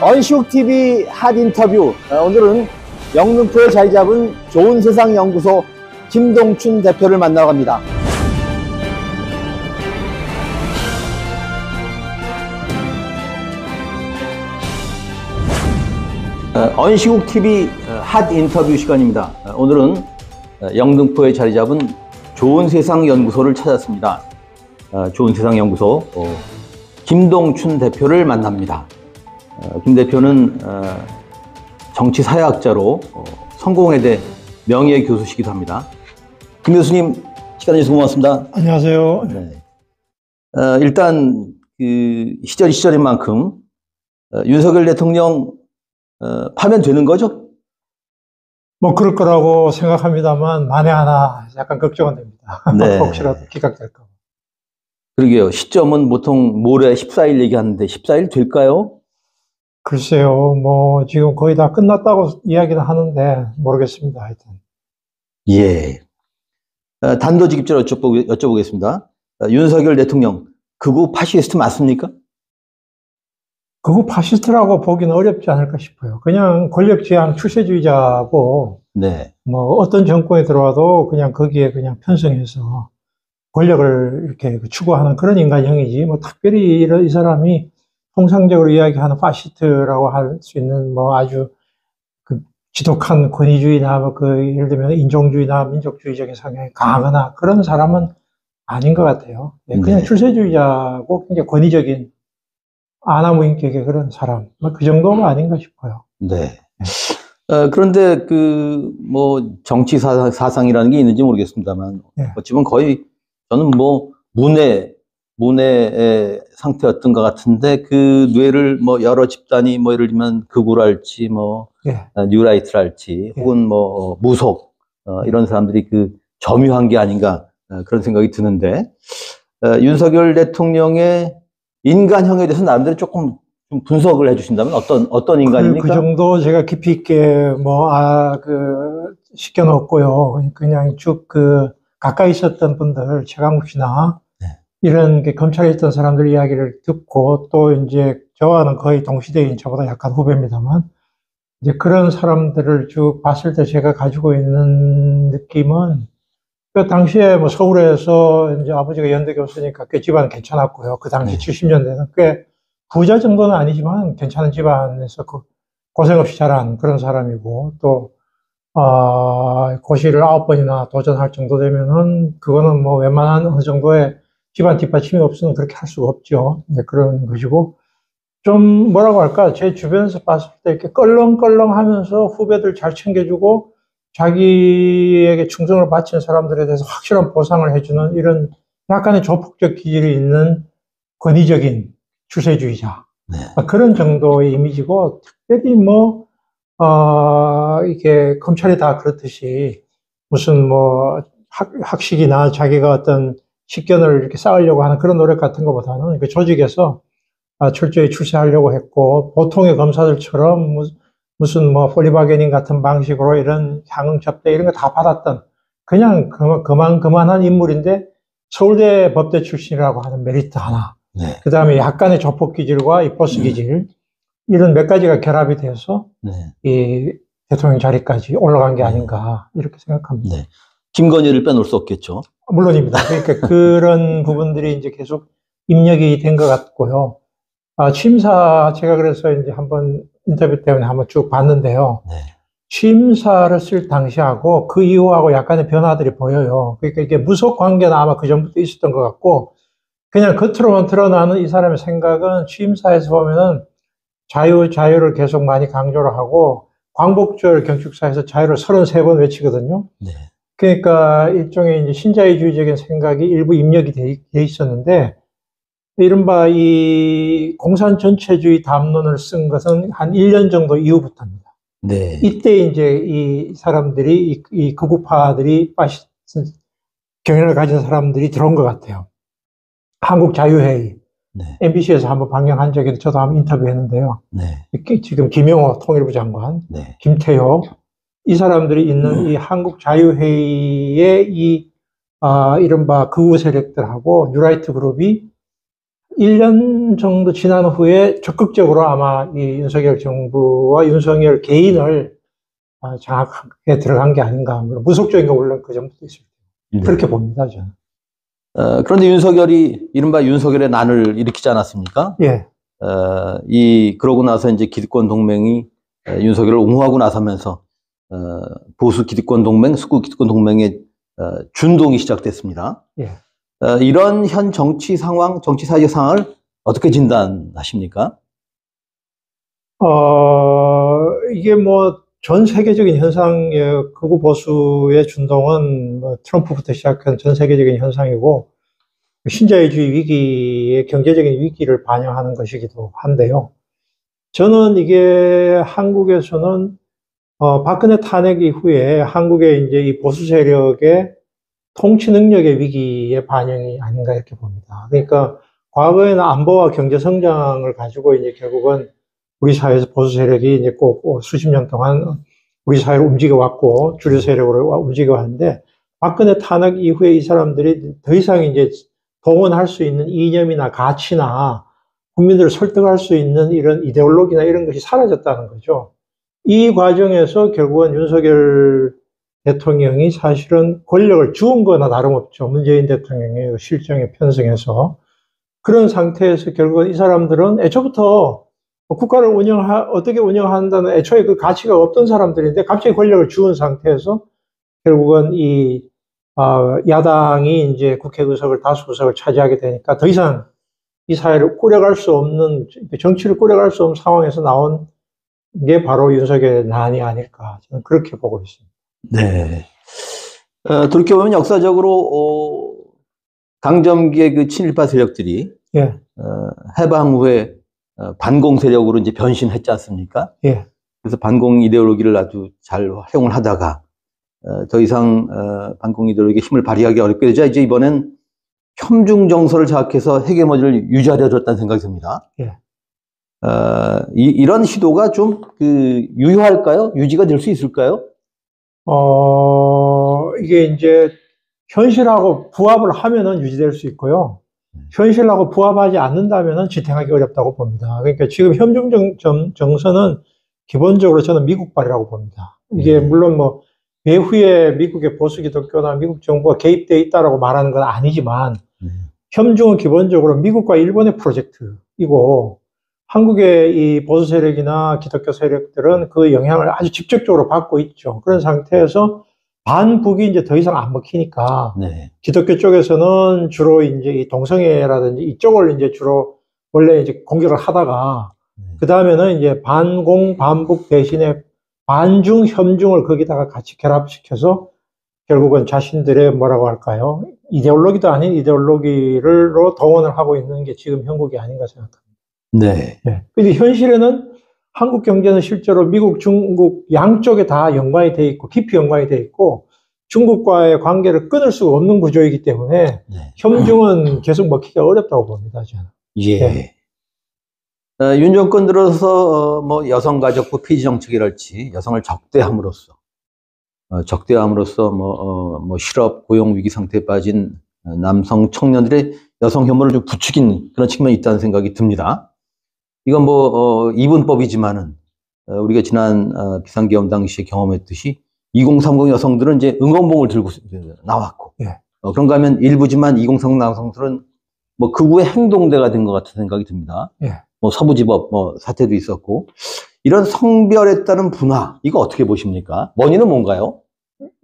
언시욱TV 핫 인터뷰. 오늘은 영등포에 자리 잡은 좋은 세상 연구소 김동춘 대표를 만나러 갑니다. 언시욱TV 핫 인터뷰 시간입니다. 오늘은 영등포에 자리 잡은 좋은 세상 연구소를 찾았습니다. 좋은 세상 연구소 김동춘 대표를 만납니다. 김 대표는 정치사회학자로 성공회대 명예교수시기도 합니다. 김 교수님, 시간 내주셔서 고맙습니다. 안녕하세요. 네. 일단 그 시절인 만큼 윤석열 대통령 파면되는 거죠? 뭐 그럴 거라고 생각합니다만 만에 하나 약간 걱정은 됩니다. 네. 혹시라도 기각될까 봐. 그러게요. 시점은 보통 모레 14일 얘기하는데 14일 될까요? 글쎄요, 뭐 지금 거의 다 끝났다고 이야기는 하는데 모르겠습니다. 하여튼. 예. 단도직입적으로 여쭤보겠습니다. 윤석열 대통령 극우 파시스트 맞습니까? 그거 파시스트라고 보기는 어렵지 않을까 싶어요. 그냥 권력지향 추세주의자고, 네. 뭐 어떤 정권에 들어와도 그냥 거기에 그냥 편성해서 권력을 이렇게 추구하는 그런 인간형이지, 뭐 특별히 이 사람이 통상적으로 이야기하는 파시스트라고 할 수 있는 뭐 아주 그 지독한 권위주의나 뭐 그 예를 들면 인종주의나 민족주의적인 성향이 강하거나 그런 사람은 아닌 것 같아요. 그냥 네. 출세주의자고 굉장히 권위적인 아나무인격의 그런 사람, 뭐 그 정도가 아닌가 싶어요. 네. 그런데 그 뭐 정치 사상이라는 게 있는지 모르겠습니다만 네. 어찌보면 거의 저는 뭐 문외의 상태였던 것 같은데 그 뇌를 뭐 여러 집단이 뭐 예를 들면 극우랄지 뭐 예. 뉴라이트랄지 예. 혹은 뭐 무속 이런 사람들이 그 점유한 게 아닌가 그런 생각이 드는데 윤석열 대통령의 인간형에 대해서 나름대로 조금 좀 분석을 해주신다면 어떤 인간입니까? 그 정도 제가 깊이 있게 시켜놓고요. 그냥 쭉 가까이 있었던 분들, 최강욱 씨나 네. 이런 검찰에 있던 사람들 이야기를 듣고 또 이제 저와는 거의 동시대인 저보다 약간 후배입니다만 이제 그런 사람들을 쭉 봤을 때 제가 가지고 있는 느낌은 그 당시에 뭐 서울에서 이제 아버지가 연대 교수니까 꽤 집안은 괜찮았고요. 그 당시 70년대는 꽤 부자 정도는 아니지만 괜찮은 집안에서 고생 없이 자란 그런 사람이고 또, 고시를 9번이나 도전할 정도 되면은 그거는 뭐 웬만한 어느 정도의 집안 뒷받침이 없으면 그렇게 할 수가 없죠. 네, 그런 것이고 좀 뭐라고 할까 제 주변에서 봤을 때 이렇게 껄렁껄렁 하면서 후배들 잘 챙겨주고 자기에게 충성을 바친 사람들에 대해서 확실한 보상을 해주는 이런 약간의 조폭적 기질이 있는 권위적인 추세주의자. 네. 그런 정도의 이미지고, 특별히 이게 검찰이 다 그렇듯이 무슨 학식이나 자기가 어떤 식견을 이렇게 쌓으려고 하는 그런 노력 같은 것보다는 그 조직에서 철저히 추세하려고 했고, 보통의 검사들처럼 무슨 폴리바게닝 같은 방식으로 이런 향응 접대 이런 거 다 받았던 그냥 그만한 인물인데 서울대 법대 출신이라고 하는 메리트 하나. 네. 그 다음에 약간의 조폭 기질과 이 보스 기질 이런 몇 가지가 결합이 돼서 네. 이 대통령 자리까지 올라간 게 아닌가 이렇게 생각합니다. 네. 김건희를 빼놓을 수 없겠죠. 물론입니다. 그러니까 그런 부분들이 이제 계속 입력이 된 것 같고요. 취임사 제가 그래서 이제 한번 인터뷰 때문에 한번 쭉 봤는데요. 네. 취임사를 쓸 당시하고 그 이후하고 약간의 변화들이 보여요. 그러니까 이게 무속 관계는 아마 그 전부터 있었던 것 같고 그냥 겉으로만 드러나는 이 사람의 생각은 취임사에서 보면은 자유를 계속 많이 강조를 하고 광복절 경축사에서 자유를 33번 외치거든요. 네. 그러니까 일종의 이제 신자유주의적인 생각이 일부 입력이 돼 있었는데 이른바 이 공산 전체주의 담론을 쓴 것은 한 1년 정도 이후부터입니다. 네. 이때 이제 이 사람들이, 이 극우파들이 경향을 가진 사람들이 들어온 것 같아요. 한국자유회의. 네. MBC에서 한번 방영한 적이 저도 한번 인터뷰했는데요. 네. 지금 김영호 통일부 장관, 네. 김태효, 이 사람들이 있는 이 한국자유회의의 이른바 극우 세력들하고 뉴라이트 그룹이 1년 정도 지난 후에 적극적으로 아마 이 윤석열 정부와 윤석열 개인을 장악에 들어간 게 아닌가. 물론 무속적인 거 물론 그 정도도 있을 테고. 그렇게 봅니다, 저는. 그런데 윤석열이 이른바 윤석열의 난을 일으키지 않았습니까? 예. 그러고 나서 이제 기득권 동맹이 윤석열을 옹호하고 나서면서 보수 기득권 동맹, 수구 기득권 동맹의 준동이 시작됐습니다. 예. 이런 현 정치 상황, 정치 사회적 상황을 어떻게 진단하십니까? 이게 뭐 전 세계적인 현상이에요. 극우 보수의 준동은 뭐 트럼프부터 시작한 전 세계적인 현상이고, 신자유주의 위기의 경제적인 위기를 반영하는 것이기도 한데요. 저는 이게 한국에서는 박근혜 탄핵 이후에 한국의 이제 이 보수 세력의 통치 능력의 위기의 반영이 아닌가 이렇게 봅니다. 그러니까 과거에는 안보와 경제 성장을 가지고 이제 결국은 우리 사회에서 보수 세력이 이제 꼭 수십 년 동안 우리 사회를 움직여 왔고 주류 세력으로 움직여 왔는데, 박근혜 탄핵 이후에 이 사람들이 더 이상 이제 동원할 수 있는 이념이나 가치나 국민들을 설득할 수 있는 이런 이데올로기나 이런 것이 사라졌다는 거죠. 이 과정에서 결국은 윤석열 대통령이 사실은 권력을 주운 거나 다름없죠. 문재인 대통령의 실정에 편승해서. 그런 상태에서 결국은 이 사람들은 애초부터 국가를 어떻게 운영한다는 애초에 그 가치가 없던 사람들인데 갑자기 권력을 주운 상태에서 결국은 야당이 이제 국회 의석을 다수 의석을 차지하게 되니까 더 이상 이 사회를 꾸려갈 수 없는, 정치를 꾸려갈 수 없는 상황에서 나온 게 바로 윤석열의 난이 아닐까. 저는 그렇게 보고 있습니다. 네. 돌이켜보면 역사적으로, 강점기의 그 친일파 세력들이, 예. 해방 후에 반공 세력으로 이제 변신했지 않습니까? 예. 그래서 반공 이데올로기를 아주 잘 활용을 하다가, 더 이상, 반공 이데올로기의 힘을 발휘하기 어렵게 되자 이제 이번엔 혐중 정서를 자극해서 헤게모니를 유지하려 줬다는 생각이 듭니다. 예. 이런 시도가 좀 유효할까요? 유지가 될 수 있을까요? 이게 이제 현실하고 부합을 하면은 유지될 수 있고요. 현실하고 부합하지 않는다면은 지탱하기 어렵다고 봅니다. 그러니까 지금 혐중 정서는 기본적으로 저는 미국발이라고 봅니다. 이게 물론 뭐 배후에 미국의 보수 기독교나 미국 정부가 개입되어 있다라고 말하는 건 아니지만, 혐중은 기본적으로 미국과 일본의 프로젝트이고, 한국의 이 보수 세력이나 기독교 세력들은 그 영향을 아주 직접적으로 받고 있죠. 그런 상태에서 반북이 이제 더 이상 안 먹히니까, 네. 기독교 쪽에서는 주로 이제 이 동성애라든지 이쪽을 이제 주로 원래 이제 공격을 하다가, 그 다음에는 이제 반공, 반북 대신에 반중, 혐중을 거기다가 같이 결합시켜서 결국은 자신들의 뭐라고 할까요? 이데올로기도 아닌 이데올로기로 동원을 하고 있는 게 지금 형국이 아닌가 생각합니다. 네. 네. 근데 현실에는 한국 경제는 실제로 미국, 중국 양쪽에 다 연관이 돼 있고 깊이 연관이 돼 있고 중국과의 관계를 끊을 수가 없는 구조이기 때문에 네. 혐중은 계속 먹히기가 어렵다고 봅니다, 저는. 예. 네. 윤 정권 들어서 뭐 여성가족부 폐지 정책이랄지 여성을 적대함으로써 뭐 실업 고용 위기 상태에 빠진 남성 청년들의 여성 혐오를 좀 부추긴 그런 측면이 있다는 생각이 듭니다. 이건 뭐 이분법이지만은 우리가 지난 비상계엄 당시에 경험했듯이 2030 여성들은 이제 응원봉을 들고 나왔고, 예. 그런가 하면 일부지만 2030 남성들은 뭐 극우의 행동대가 된 것 같은 생각이 듭니다. 예. 뭐 서부지법 뭐 사태도 있었고, 이런 성별에 따른 분화, 이거 어떻게 보십니까? 원인은 뭔가요?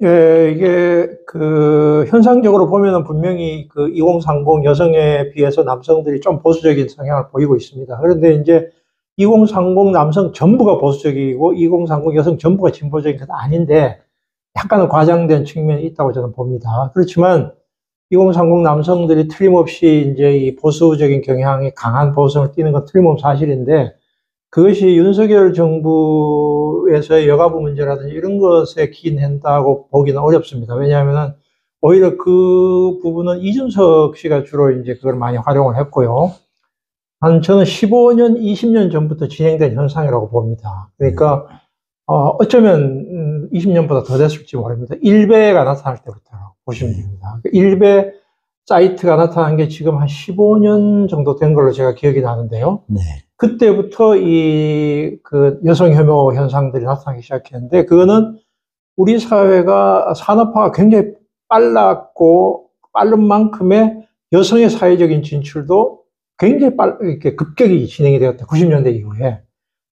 예, 이게 현상적으로 보면은 분명히 2030 여성에 비해서 남성들이 좀 보수적인 성향을 보이고 있습니다. 그런데 이제 2030 남성 전부가 보수적이고 2030 여성 전부가 진보적인 건 아닌데 약간은 과장된 측면이 있다고 저는 봅니다. 그렇지만 2030 남성들이 틀림없이 이제 이 보수적인 경향이 강한 보수성을 띠는 건 틀림없는 사실인데, 그것이 윤석열 정부에서의 여가부 문제라든지 이런 것에 기인한다고 보기는 어렵습니다. 왜냐하면 오히려 그 부분은 이준석 씨가 주로 이제 그걸 많이 활용을 했고요. 저는 15년, 20년 전부터 진행된 현상이라고 봅니다. 그러니까, 어쩌면 20년보다 더 됐을지 모릅니다. 일베가 나타날 때부터 보시면 됩니다. 일베 사이트가 나타난 게 지금 한 15년 정도 된 걸로 제가 기억이 나는데요. 네. 그때부터 그 여성 혐오 현상들이 나타나기 시작했는데, 그거는 우리 사회가 산업화가 굉장히 빨랐고, 빠른 만큼의 여성의 사회적인 진출도 굉장히 이렇게 급격히 진행이 되었다. 90년대 이후에.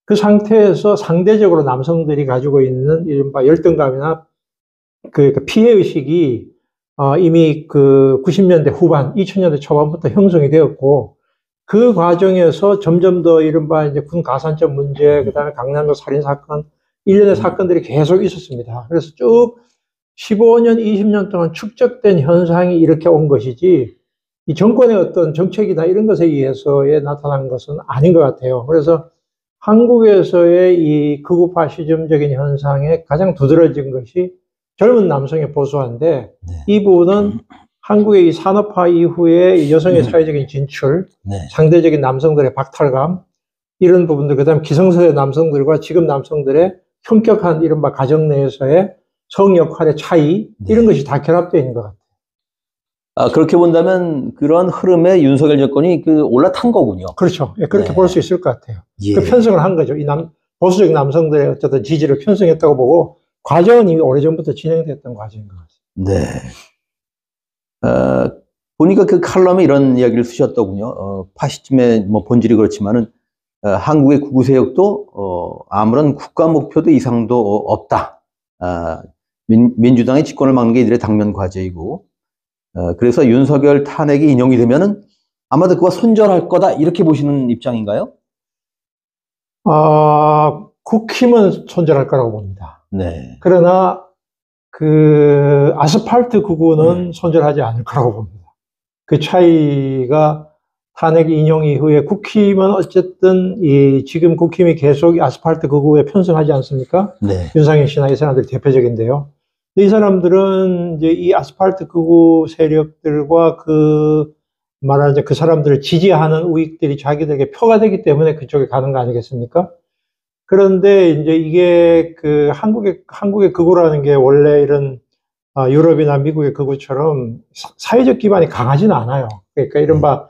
그 상태에서 상대적으로 남성들이 가지고 있는 이른바 열등감이나 그 피해의식이 이미 그 90년대 후반, 2000년대 초반부터 형성이 되었고, 그 과정에서 점점 더 이른바 이제 군 가산점 문제, 그 다음에 강남역 살인사건, 일련의 사건들이 계속 있었습니다. 그래서 쭉 15년, 20년 동안 축적된 현상이 이렇게 온 것이지, 이 정권의 어떤 정책이나 이런 것에 의해서에 나타난 것은 아닌 것 같아요. 그래서 한국에서의 이 극우 파시즘적인 현상에 가장 두드러진 것이 젊은 남성의 보수화인데, 네. 이 부분은 한국의 이 산업화 이후에 이 여성의 사회적인 진출, 네. 상대적인 남성들의 박탈감, 이런 부분들, 그 다음에 기성세대 남성들과 지금 남성들의 현격한 이른바 가정 내에서의 성 역할의 차이, 이런 것이 다 결합되어 있는 것 같아요. 그렇게 본다면 그런 흐름에 윤석열 정권이 올라탄 거군요. 그렇죠. 예, 그렇게 네. 볼 수 있을 것 같아요. 예. 그 편성을 한 거죠. 보수적 남성들의 어쨌든 지지를 편성했다고 보고, 과정은 이미 오래전부터 진행됐던 과정인 것 같습니다. 네. 보니까 그 칼럼에 이런 이야기를 쓰셨더군요. 파시즘의 본질이 그렇지만은, 한국의 극우 세력도, 아무런 국가 목표도 이상도 없다. 민주당의 집권을 막는 게 이들의 당면 과제이고, 그래서 윤석열 탄핵이 인용이 되면은 아마도 그와 손절할 거다. 이렇게 보시는 입장인가요? 국힘은 손절할 거라고 봅니다. 네. 그러나 그 아스팔트 극우는 손절하지 않을 거라고 봅니다. 그 차이가 탄핵 인용 이후에 국힘은 어쨌든 지금 국힘이 계속 아스팔트 극우에 편승하지 않습니까? 네. 윤상현 씨나 이 사람들이 대표적인데요. 이 사람들은 이제 이 아스팔트 극우 세력들과 말하자면 그 사람들을 지지하는 우익들이 자기들에게 표가 되기 때문에 그쪽에 가는 거 아니겠습니까? 그런데 이제 이게 그 한국의 극우라는 게 원래 이런 유럽이나 미국의 극우처럼 사회적 기반이 강하지는 않아요. 그러니까 이른바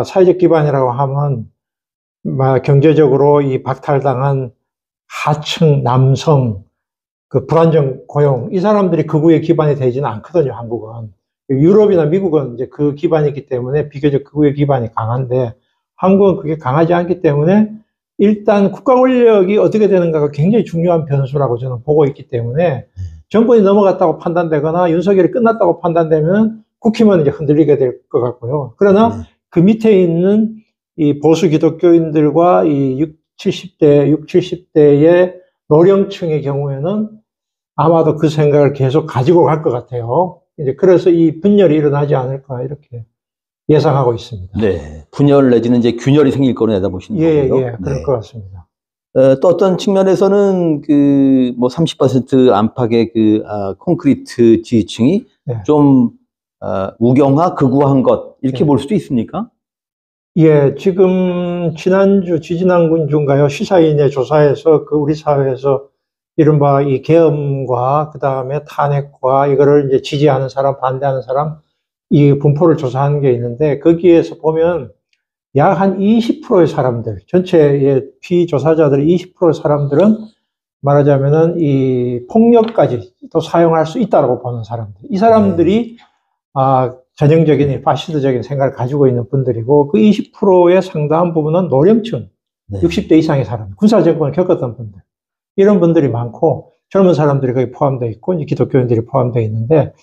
사회적 기반이라고 하면 경제적으로 이 박탈당한 하층 남성, 그 불안정 고용, 이 사람들이 극우의 기반이 되지는 않거든요, 한국은. 유럽이나 미국은 이제 그 기반이기 때문에 비교적 극우의 기반이 강한데, 한국은 그게 강하지 않기 때문에 일단 국가 권력이 어떻게 되는가가 굉장히 중요한 변수라고 저는 보고 있기 때문에, 정권이 넘어갔다고 판단되거나 윤석열이 끝났다고 판단되면 국힘은 이제 흔들리게 될 것 같고요. 그러나 그 밑에 있는 이 보수 기독교인들과 이 70대의 노령층의 경우에는 아마도 그 생각을 계속 가지고 갈 것 같아요. 이제 그래서 이 분열이 일어나지 않을까 이렇게 예상하고 있습니다. 네. 분열 내지는 이제 균열이 생길 거로 내다보시는 거고요. 예, 그럴 것 같습니다. 또 어떤 측면에서는 30% 안팎의 콘크리트 지지층이 좀 우경화, 극우화한 것 이렇게 볼 수도 있습니까? 예, 지금 지지난주인가요? 시사인의 조사에서 우리 사회에서 이른바 이 계엄과 그 다음에 탄핵과 이거를 이제 지지하는 사람, 반대하는 사람, 이 분포를 조사하는 게 있는데, 거기에서 보면 약 한 20%의 사람들, 전체의 피조사자들의 20%의 사람들은 말하자면은 이 폭력까지 또 사용할 수 있다고 보는 사람들. 이 사람들이, 전형적인 파시스트적인 생각을 가지고 있는 분들이고, 그 20%의 상당한 부분은 노령층, 60대 이상의 사람, 군사정권을 겪었던 분들. 이런 분들이 많고, 젊은 사람들이 거기 포함되어 있고, 이제 기독교인들이 포함되어 있는데,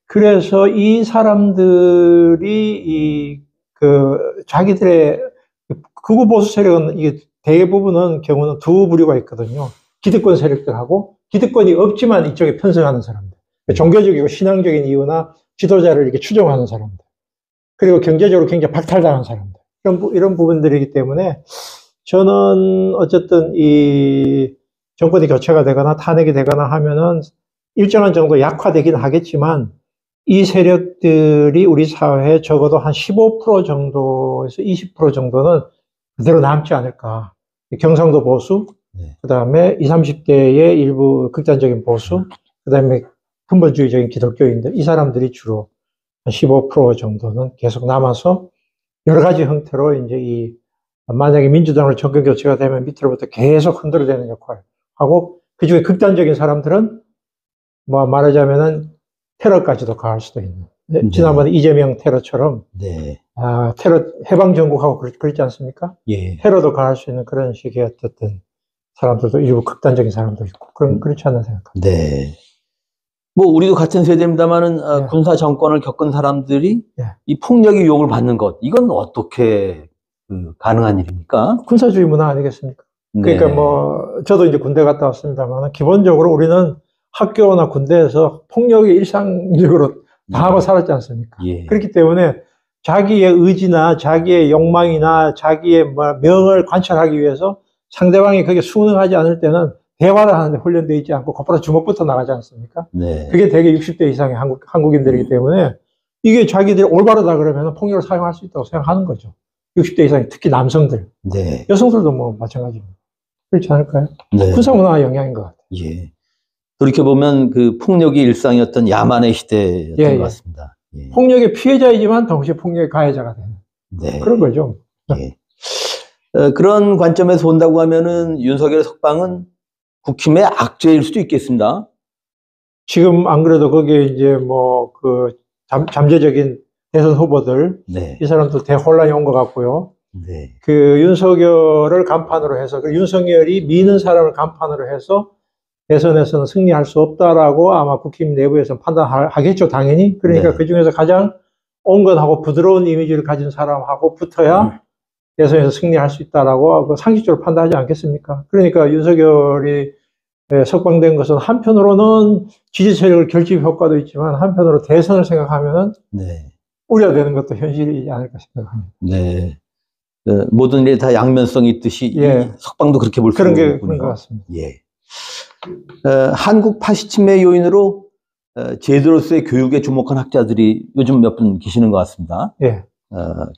그래서 이 사람들이 자기들의 극우 보수 세력은 이게 대부분은 경우는 두 부류가 있거든요. 기득권 세력들하고 기득권이 없지만 이쪽에 편승하는 사람들. 종교적이고 신앙적인 이유나 지도자를 이렇게 추종하는 사람들. 그리고 경제적으로 굉장히 박탈당한 사람들. 이런 부분들이기 때문에 저는 어쨌든 이 정권이 교체가 되거나 탄핵이 되거나 하면은 일정한 정도 약화되기는 하겠지만 이 세력들이 우리 사회에 적어도 한 15% 정도에서 20% 정도는 그대로 남지 않을까. 경상도 보수, 그 다음에 20, 30대의 일부 극단적인 보수, 그 다음에 근본주의적인 기독교인들, 이 사람들이 주로 15% 정도는 계속 남아서 여러 가지 형태로 이제 만약에 민주당으로 정권 교체가 되면 밑으로부터 계속 흔들어대는 역할을 하고, 그 중에 극단적인 사람들은 뭐 말하자면은 테러까지도 가할 수도 있는. 네. 지난번에 이재명 테러처럼, 네. 테러, 해방정국하고 그렇지 않습니까? 예. 테러도 가할 수 있는 그런 식의 어쨌든 사람들도 일부 극단적인 사람도 있고, 그렇지 않나 생각합니다. 네. 뭐, 우리도 같은 세대입니다만은, 예. 군사 정권을 겪은 사람들이 예. 이 폭력의 유혹을 받는 것, 이건 어떻게 가능한 일입니까? 군사주의 문화 아니겠습니까? 네. 그러니까 뭐, 저도 이제 군대 갔다 왔습니다만, 기본적으로 우리는 학교나 군대에서 폭력이 일상적으로 당하고 살았지 않습니까? 예. 그렇기 때문에 자기의 의지나 자기의 욕망이나 자기의 뭐 명을 관철하기 위해서 상대방이 그게 순응하지 않을 때는 대화를 하는데 훈련되어 있지 않고 곧바로 주먹부터 나가지 않습니까? 네. 그게 대개 60대 이상의 한국인들이기 때문에 이게 자기들이 올바르다 그러면 폭력을 사용할 수 있다고 생각하는 거죠. 60대 이상, 특히 남성들. 네. 여성들도 뭐 마찬가지입니다. 그렇지 않을까요? 네. 군사문화의 영향인 것 같아요. 예. 돌이켜보면 그 폭력이 일상이었던 야만의 시대였던 예, 것 같습니다. 예. 폭력의 피해자이지만 동시에 폭력의 가해자가 되는 네. 그런 거죠. 예. 그런 관점에서 본다고 하면은 윤석열의 석방은 국힘의 악재일 수도 있겠습니다. 지금 안 그래도 거기에 이제 뭐 그 잠재적인 대선 후보들, 네. 이 사람도 대혼란이 온 것 같고요. 네. 그 윤석열을 간판으로 해서, 그 윤석열이 미는 사람을 간판으로 해서 대선에서는 승리할 수 없다라고 아마 국힘 내부에서 판단하겠죠, 당연히. 그러니까 네. 그 중에서 가장 온건하고 부드러운 이미지를 가진 사람하고 붙어야 대선에서 승리할 수 있다라고 상식적으로 판단하지 않겠습니까? 그러니까 윤석열이 석방된 것은 한편으로는 지지 세력을 결집 효과도 있지만 한편으로 대선을 생각하면은 네. 우려되는 것도 현실이지 않을까 생각합니다. 네. 모든 일에 다 양면성이 있듯이 예. 이 석방도 그렇게 볼 수 있군요. 그런 것 같습니다. 예. 한국 파시즘의 요인으로 제도로서의 교육에 주목한 학자들이 요즘 몇 분 계시는 것 같습니다. 예.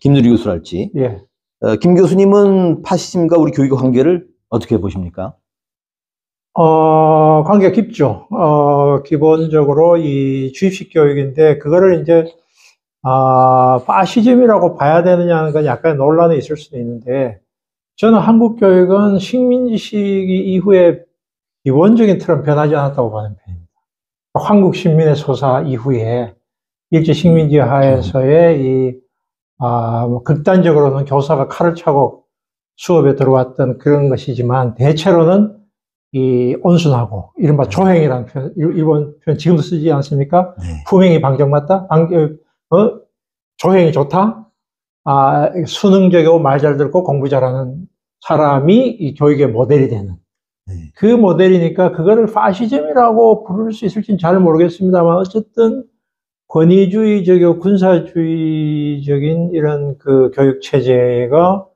김누리 교수랄지. 예. 김 교수님은 파시즘과 우리 교육의 관계를 어떻게 보십니까? 관계가 깊죠. 기본적으로 이 주입식 교육인데, 그거를 이제, 파시즘이라고 봐야 되느냐는 건 약간 논란이 있을 수도 있는데, 저는 한국 교육은 식민지 시기 이후에 기본적인 틀은 변하지 않았다고 보는 편입니다. 한국 식민의 소사 이후에 일제 식민지 하에서의 뭐 극단적으로는 교사가 칼을 차고 수업에 들어왔던 그런 것이지만, 대체로는 온순하고, 이른바 조행이라는 표현, 일본 표현 지금도 쓰지 않습니까? 네. 품행이 방정맞다? 조행이 좋다? 수능적이고 말 잘 듣고 공부 잘하는 사람이 이 교육의 모델이 되는. 네. 그 모델이니까 그거를 파시즘이라고 부를 수 있을지는 잘 모르겠습니다만, 어쨌든 권위주의적이고 군사주의적인 이런 그 교육 체제가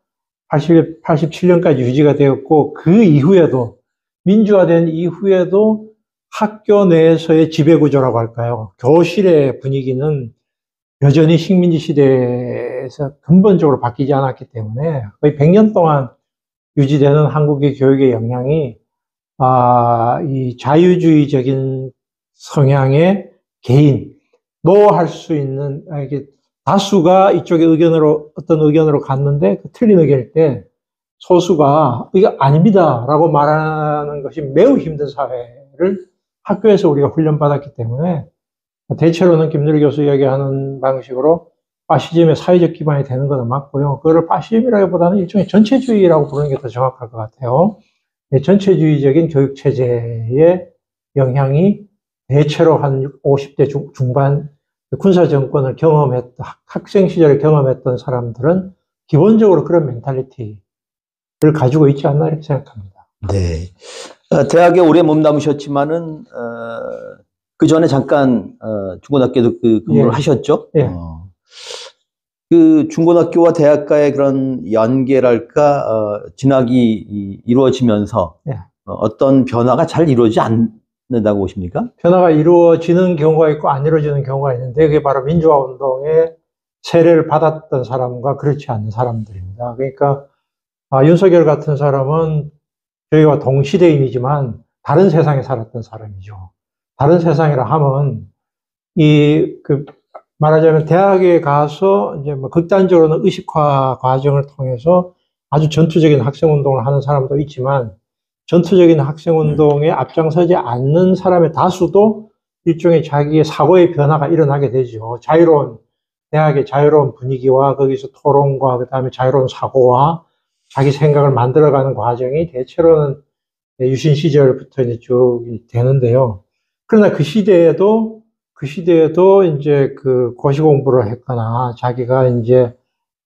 87년까지 유지가 되었고, 그 이후에도 민주화된 이후에도 학교 내에서의 지배구조라고 할까요? 교실의 분위기는 여전히 식민지 시대에서 근본적으로 바뀌지 않았기 때문에 거의 100년 동안 유지되는 한국의 교육의 영향이 이 자유주의적인 성향의 개인도 할 수 있는, 이게 다수가 이쪽의 어떤 의견으로 갔는데 그 틀린 의견일 때 소수가 이거 아닙니다 라고 말하는 것이 매우 힘든 사회를 학교에서 우리가 훈련받았기 때문에, 대체로는 김누리 교수 이야기하는 방식으로 파시즘의 사회적 기반이 되는 것은 맞고요. 그거를 파시즘이라기보다는 일종의 전체주의라고 부르는 게 더 정확할 것 같아요. 전체주의적인 교육체제의 영향이 대체로 한 50대 중반 군사정권을 학생 시절에 경험했던 사람들은 기본적으로 그런 멘탈리티를 가지고 있지 않나 이렇게 생각합니다. 네. 대학에 오래 몸담으셨지만은, 그 전에 잠깐, 중고등학교도 근무를 예. 하셨죠? 예. 그 중고등학교와 대학가의 그런 연계랄까, 진학이 이루어지면서, 예. 어떤 변화가 잘 이루어지지 않는다고 보십니까? 변화가 이루어지는 경우가 있고 안 이루어지는 경우가 있는데, 그게 바로 민주화 운동의 세례를 받았던 사람과 그렇지 않은 사람들입니다. 그러니까 윤석열 같은 사람은 저희와 동시대인이지만 다른 세상에 살았던 사람이죠. 다른 세상이라 하면 말하자면 대학에 가서 이제 뭐 극단적으로는 의식화 과정을 통해서 아주 전투적인 학생 운동을 하는 사람도 있지만 전투적인 학생 운동에 앞장서지 않는 사람의 다수도 일종의 자기의 사고의 변화가 일어나게 되죠. 대학의 자유로운 분위기와 거기서 토론과 그다음에 자유로운 사고와 자기 생각을 만들어가는 과정이 대체로는 유신 시절부터 이제 쭉 되는데요. 그러나 그 시대에도 이제 그 고시 공부를 했거나 자기가 이제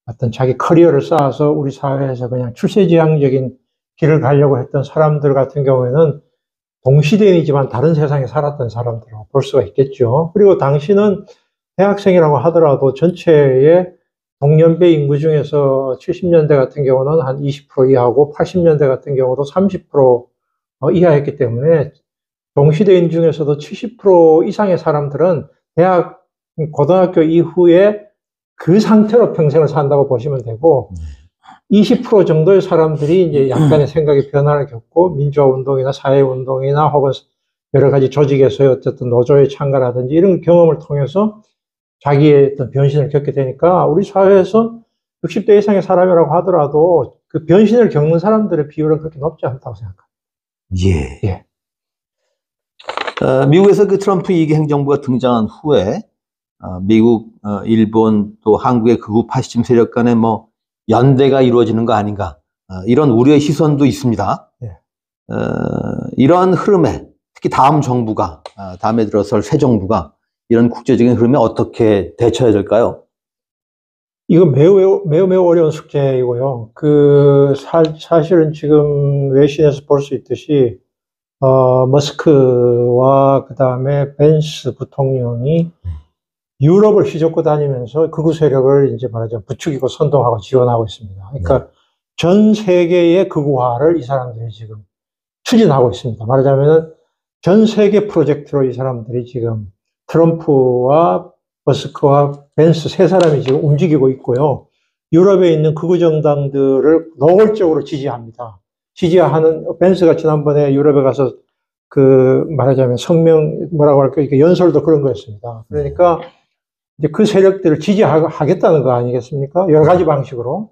어떤 자기 커리어를 쌓아서 우리 사회에서 그냥 출세지향적인 길을 가려고 했던 사람들 같은 경우에는 동시대인이지만 다른 세상에 살았던 사람들이라고 볼 수가 있겠죠. 그리고 당시는 대학생이라고 하더라도 전체의 동년배 인구 중에서 70년대 같은 경우는 한 20% 이하고 80년대 같은 경우도 30% 이하였기 때문에 동시대인 중에서도 70% 이상의 사람들은 고등학교 이후에 그 상태로 평생을 산다고 보시면 되고 20% 정도의 사람들이 이제 약간의 생각의 변화를 겪고 민주화 운동이나 사회 운동이나 혹은 여러 가지 조직에서의 어쨌든 노조의 참가라든지 이런 경험을 통해서 자기의 어떤 변신을 겪게 되니까 우리 사회에서 60대 이상의 사람이라고 하더라도 그 변신을 겪는 사람들의 비율은 그렇게 높지 않다고 생각합니다. 예. 예. 미국에서 그 트럼프 2기 행정부가 등장한 후에 미국, 일본 또 한국의 극우 파시즘 세력 간의 뭐 연대가 이루어지는 거 아닌가 이런 우려의 시선도 있습니다. 예. 이러한 흐름에 특히 다음 정부가 다음에 들어설 새 정부가 이런 국제적인 흐름에 어떻게 대처해야 될까요? 이건 매우 어려운 숙제이고요. 사실은 지금 외신에서 볼 수 있듯이, 머스크와 그 다음에 벤스 부통령이 유럽을 휘젓고 다니면서 극우 세력을 이제 말하자면 부추기고 선동하고 지원하고 있습니다. 그러니까 네. 전 세계의 극우화를 이 사람들이 지금 추진하고 있습니다. 말하자면은 전 세계 프로젝트로 이 사람들이 지금 트럼프와 머스크와 벤스 세 사람이 지금 움직이고 있고요. 유럽에 있는 극우 정당들을 노골적으로 지지합니다. 벤스가 지난번에 유럽에 가서 말하자면 뭐라고 할까, 연설도 그런 거였습니다. 그러니까 이제 그 세력들을 지지하겠다는 거 아니겠습니까? 여러 가지 방식으로.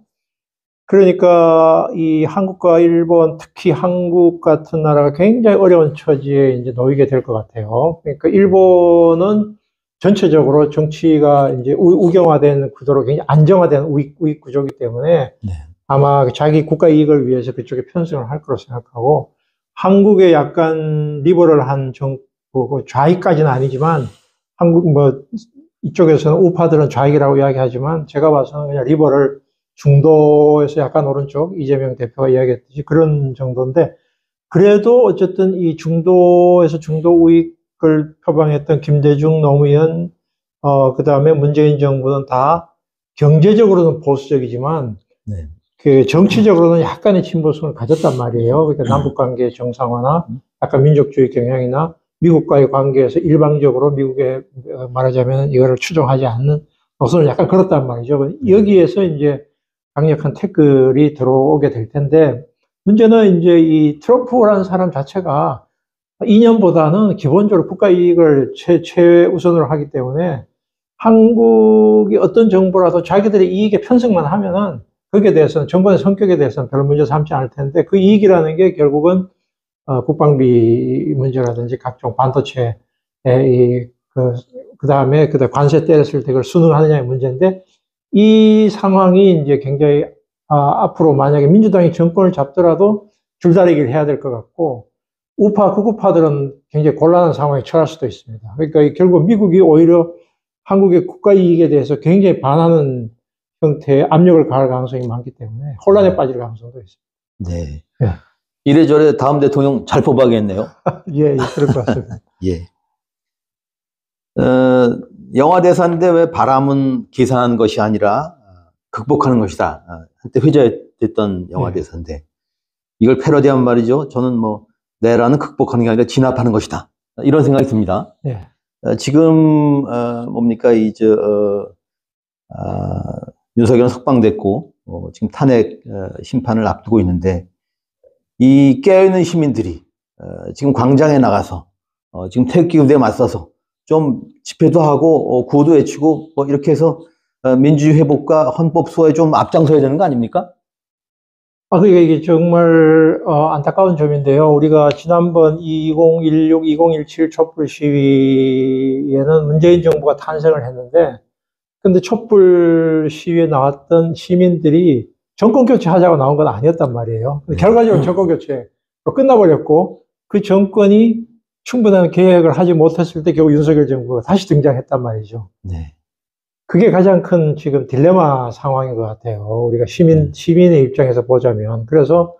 그러니까 이 한국과 일본, 특히 한국 같은 나라가 굉장히 어려운 처지에 이제 놓이게 될 것 같아요. 그러니까 일본은 전체적으로 정치가 이제 우경화된 구도로 굉장히 안정화된 우익 구조이기 때문에 네. 아마 자기 국가 이익을 위해서 그쪽에 편승을 할 거로 생각하고 한국의 약간 리버럴한 정부, 좌익까지는 아니지만 이쪽에서는 우파들은 좌익이라고 이야기하지만 제가 봐서는 그냥 리버럴 중도에서 약간 오른쪽 이재명 대표가 이야기했듯이 그런 정도인데 그래도 어쨌든 이 중도에서 중도 우익을 표방했던 김대중 노무현 그 다음에 문재인 정부는 다 경제적으로는 보수적이지만 네. 그 정치적으로는 약간의 진보성을 가졌단 말이에요. 그러니까 남북관계 정상화나 약간 민족주의 경향이나 미국과의 관계에서 일방적으로 미국에 말하자면 이거를 추종하지 않는 노선을 약간 걸었단 말이죠. 여기에서 이제 강력한 태클이 들어오게 될 텐데 문제는 이제 이 트럼프라는 사람 자체가 이념보다는 기본적으로 국가 이익을 최우선으로 하기 때문에 한국이 어떤 정부라도 자기들의 이익에 편승만 하면은 거기에 대해서는 정권의 성격에 대해서는 별 문제 삼지 않을 텐데 그 이익이라는 게 결국은 국방비 문제라든지 각종 반도체의 그다음에 관세 때렸을 때 그걸 순응하느냐의 문제인데 이 상황이 이제 굉장히 앞으로 만약에 민주당이 정권을 잡더라도 줄다리기를 해야 될 것 같고 극우파들은 굉장히 곤란한 상황에 처할 수도 있습니다. 그러니까 결국 미국이 오히려 한국의 국가 이익에 대해서 굉장히 반하는 형태의 압력을 가할 가능성이 많기 때문에 혼란에 빠질 가능성도 있습니다. 네. 예. 이래저래 다음 대통령 잘 뽑아야겠네요. 예, 그럴 것 같습니다. 예. 영화 대사인데 왜 바람은 계산한 것이 아니라 극복하는 것이다. 한때 회자됐던 영화 대사인데 이걸 패러디한 말이죠. 저는 내라는 극복하는 게 아니라 진압하는 것이다. 이런 생각이 듭니다. 예. 지금 윤석열은 석방됐고 지금 탄핵 심판을 앞두고 있는데 이 깨어있는 시민들이 지금 광장에 나가서 지금 태극기 부대에 맞서서 좀 집회도 하고 구호도 외치고 뭐 이렇게 해서 민주주의 회복과 헌법 수호에 좀 앞장서야 되는 거 아닙니까? 그러니까 이게 정말 안타까운 점인데요. 우리가 지난번 2016, 2017 촛불 시위에는 문재인 정부가 탄생을 했는데, 근데 촛불 시위에 나왔던 시민들이 정권 교체하자고 나온 건 아니었단 말이에요. 근데 결과적으로 정권 교체로 끝나버렸고, 그 정권이 충분한 계획을 하지 못했을 때 결국 윤석열 정부가 다시 등장했단 말이죠. 네. 그게 가장 큰 지금 딜레마 상황인 것 같아요. 우리가 시민의 입장에서 보자면. 그래서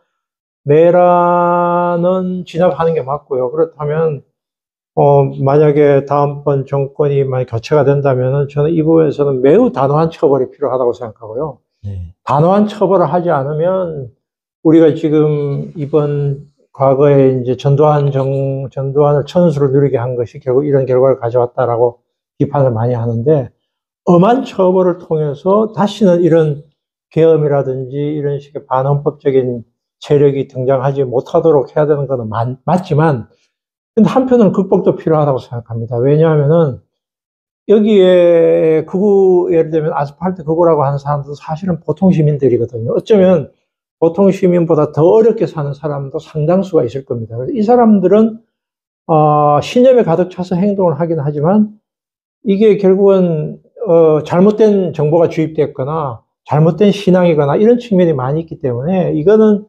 내란은 진압하는 게 맞고요. 그렇다면, 만약에 다음번 정권이 만약 교체가 된다면은 저는 이 부분에서는 매우 단호한 처벌이 필요하다고 생각하고요. 네. 단호한 처벌을 하지 않으면 우리가 지금 이번 과거에 이제 전두환을 천수로 누리게 한 것이 결국 이런 결과를 가져왔다라고 비판을 많이 하는데, 엄한 처벌을 통해서 다시는 이런 계엄이라든지 이런 식의 반헌법적인 세력이 등장하지 못하도록 해야 되는 것은 맞지만, 근데 한편으로는 극복도 필요하다고 생각합니다. 왜냐하면은 여기에 예를 들면 아스팔트 극우라고 하는 사람도 사실은 보통 시민들이거든요. 어쩌면 보통 시민보다 더 어렵게 사는 사람도 상당수가 있을 겁니다. 그래서 이 사람들은 신념에 가득 차서 행동을 하긴 하지만 이게 결국은 잘못된 정보가 주입됐거나 잘못된 신앙이거나 이런 측면이 많이 있기 때문에 이거는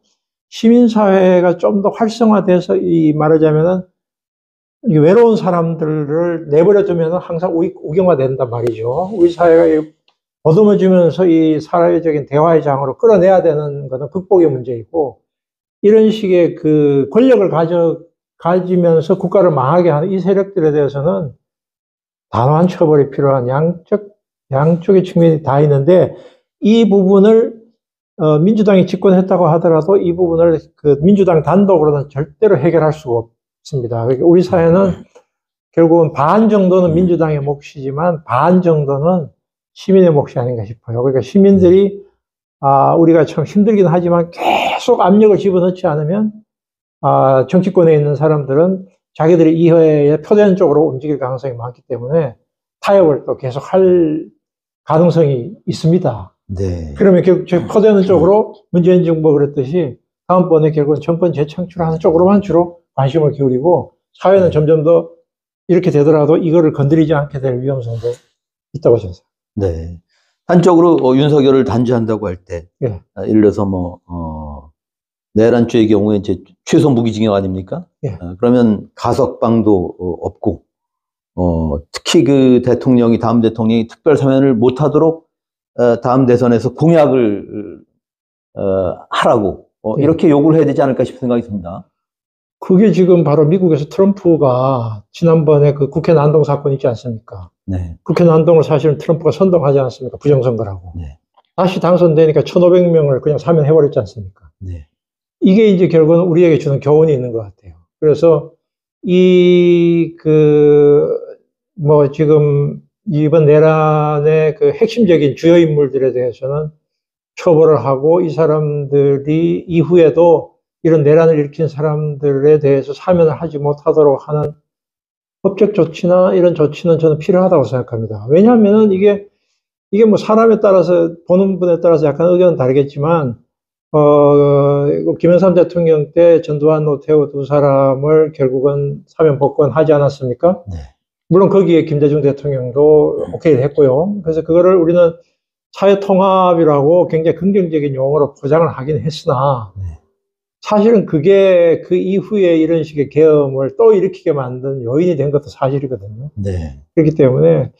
시민사회가 좀 더 활성화돼서 말하자면은 외로운 사람들을 내버려두면 항상 우경화된단 말이죠. 우리 사회가 보듬어주면서 이 사회적인 대화의 장으로 끌어내야 되는 것은 극복의 문제이고, 이런 식의 그 권력을 가지면서 국가를 망하게 하는 이 세력들에 대해서는 단호한 처벌이 필요한 양쪽의 측면이 다 있는데, 이 부분을 민주당이 집권했다고 하더라도 이 부분을 그 민주당 단독으로는 절대로 해결할 수가 없습니다. 그러니까 우리 사회는 결국은 반 정도는 민주당의 몫이지만 반 정도는 시민의 몫이 아닌가 싶어요. 그러니까 시민들이 우리가 참 힘들긴 하지만 계속 압력을 집어넣지 않으면 정치권에 있는 사람들은 자기들이 이해에 표대는 쪽으로 움직일 가능성이 많기 때문에 타협을 또 계속 할 가능성이 있습니다. 네. 그러면 결국 표대는 쪽으로 문재인 정부가 그랬듯이 다음번에 결국은 정권 재창출하는 쪽으로만 주로 관심을 기울이고, 사회는 점점 더 이렇게 되더라도 이거를 건드리지 않게 될 위험성도 있다고 저는 생각합니다. 네. 한쪽으로 윤석열을 단죄한다고 할 때, 예. 예를 들어서 내란죄의 경우에 이제 최소 무기징역 아닙니까? 예. 그러면 가석방도 없고, 특히 그 다음 대통령이 특별 사면을 못하도록 다음 대선에서 공약을 하라고 이렇게 요구를 해야 되지 않을까 싶은 생각이 듭니다. 그게 지금 바로 미국에서 트럼프가 지난번에 그 국회 난동 사건 있지 않습니까? 네. 국회 난동을 사실은 트럼프가 선동하지 않았습니까? 부정선거라고. 네. 다시 당선되니까 1,500명을 그냥 사면해버렸지 않습니까? 네. 이게 이제 결국은 우리에게 주는 교훈이 있는 것 같아요. 그래서 지금 이번 내란의 그 핵심적인 주요 인물들에 대해서는 처벌을 하고, 이 사람들이 이후에도 이런 내란을 일으킨 사람들에 대해서 사면을 하지 못하도록 하는 법적 조치나 이런 조치는 저는 필요하다고 생각합니다. 왜냐하면은 이게 뭐 사람에 따라서, 보는 분에 따라서 약간 의견은 다르겠지만, 김영삼 대통령 때 전두환, 노태우 두 사람을 결국은 사면 복권하지 않았습니까? 네. 물론 거기에 김대중 대통령도 오케이 했고요. 그래서 그거를 우리는 사회통합이라고 굉장히 긍정적인 용어로 포장을 하긴 했으나, 사실은 그게 그 이후에 이런 식의 계엄을 또 일으키게 만든 요인이 된 것도 사실이거든요. 네. 그렇기 때문에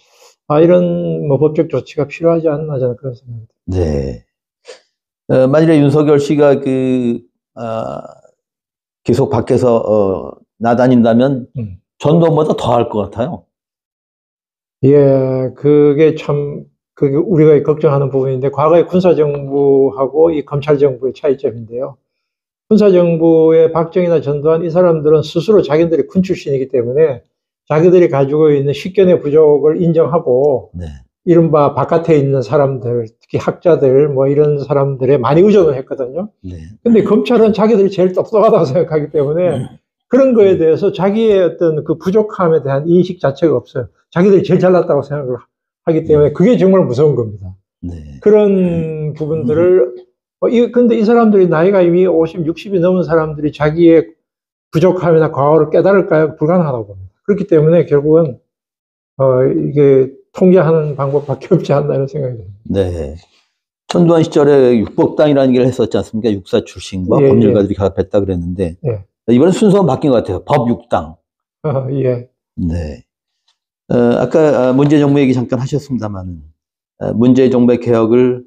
이런 법적 조치가 필요하지 않나, 저는 그런 생각입니다. 네. 만일에 윤석열 씨가 계속 밖에서 나다닌다면 전두환보다 더 할 것 같아요. 예, 그게 우리가 걱정하는 부분인데, 과거의 군사정부하고 이 검찰정부의 차이점인데요. 군사정부의 박정희나 전두환, 이 사람들은 스스로 자기들이 군 출신이기 때문에 자기들이 가지고 있는 식견의 부족을 인정하고, 네. 이른바 바깥에 있는 사람들, 특히 학자들, 이런 사람들에 많이 의존을 했거든요. 네. 근데 검찰은 자기들이 제일 똑똑하다고 생각하기 때문에 그런 거에 대해서 자기의 어떤 그 부족함에 대한 인식 자체가 없어요. 자기들이 제일 잘났다고 생각을 하기 때문에 그게 정말 무서운 겁니다. 네. 그런 부분들을, 근데 이 사람들이 나이가 이미 50, 60이 넘은 사람들이 자기의 부족함이나 과오를 깨달을까요? 불가능하다고 봅니다. 그렇기 때문에 결국은, 이게 통제하는 방법밖에 없지 않나 이런 생각이 듭니다. 네. 전두환 시절에 육법당이라는 게 했었지 않습니까? 육사 출신과 예, 법률가들이 결합했다 그랬는데, 예. 이번엔 순서가 바뀐 것 같아요. 법육당. 예. 네. 아까 문재인 정부 얘기 잠깐 하셨습니다만, 문재인 정부의 개혁을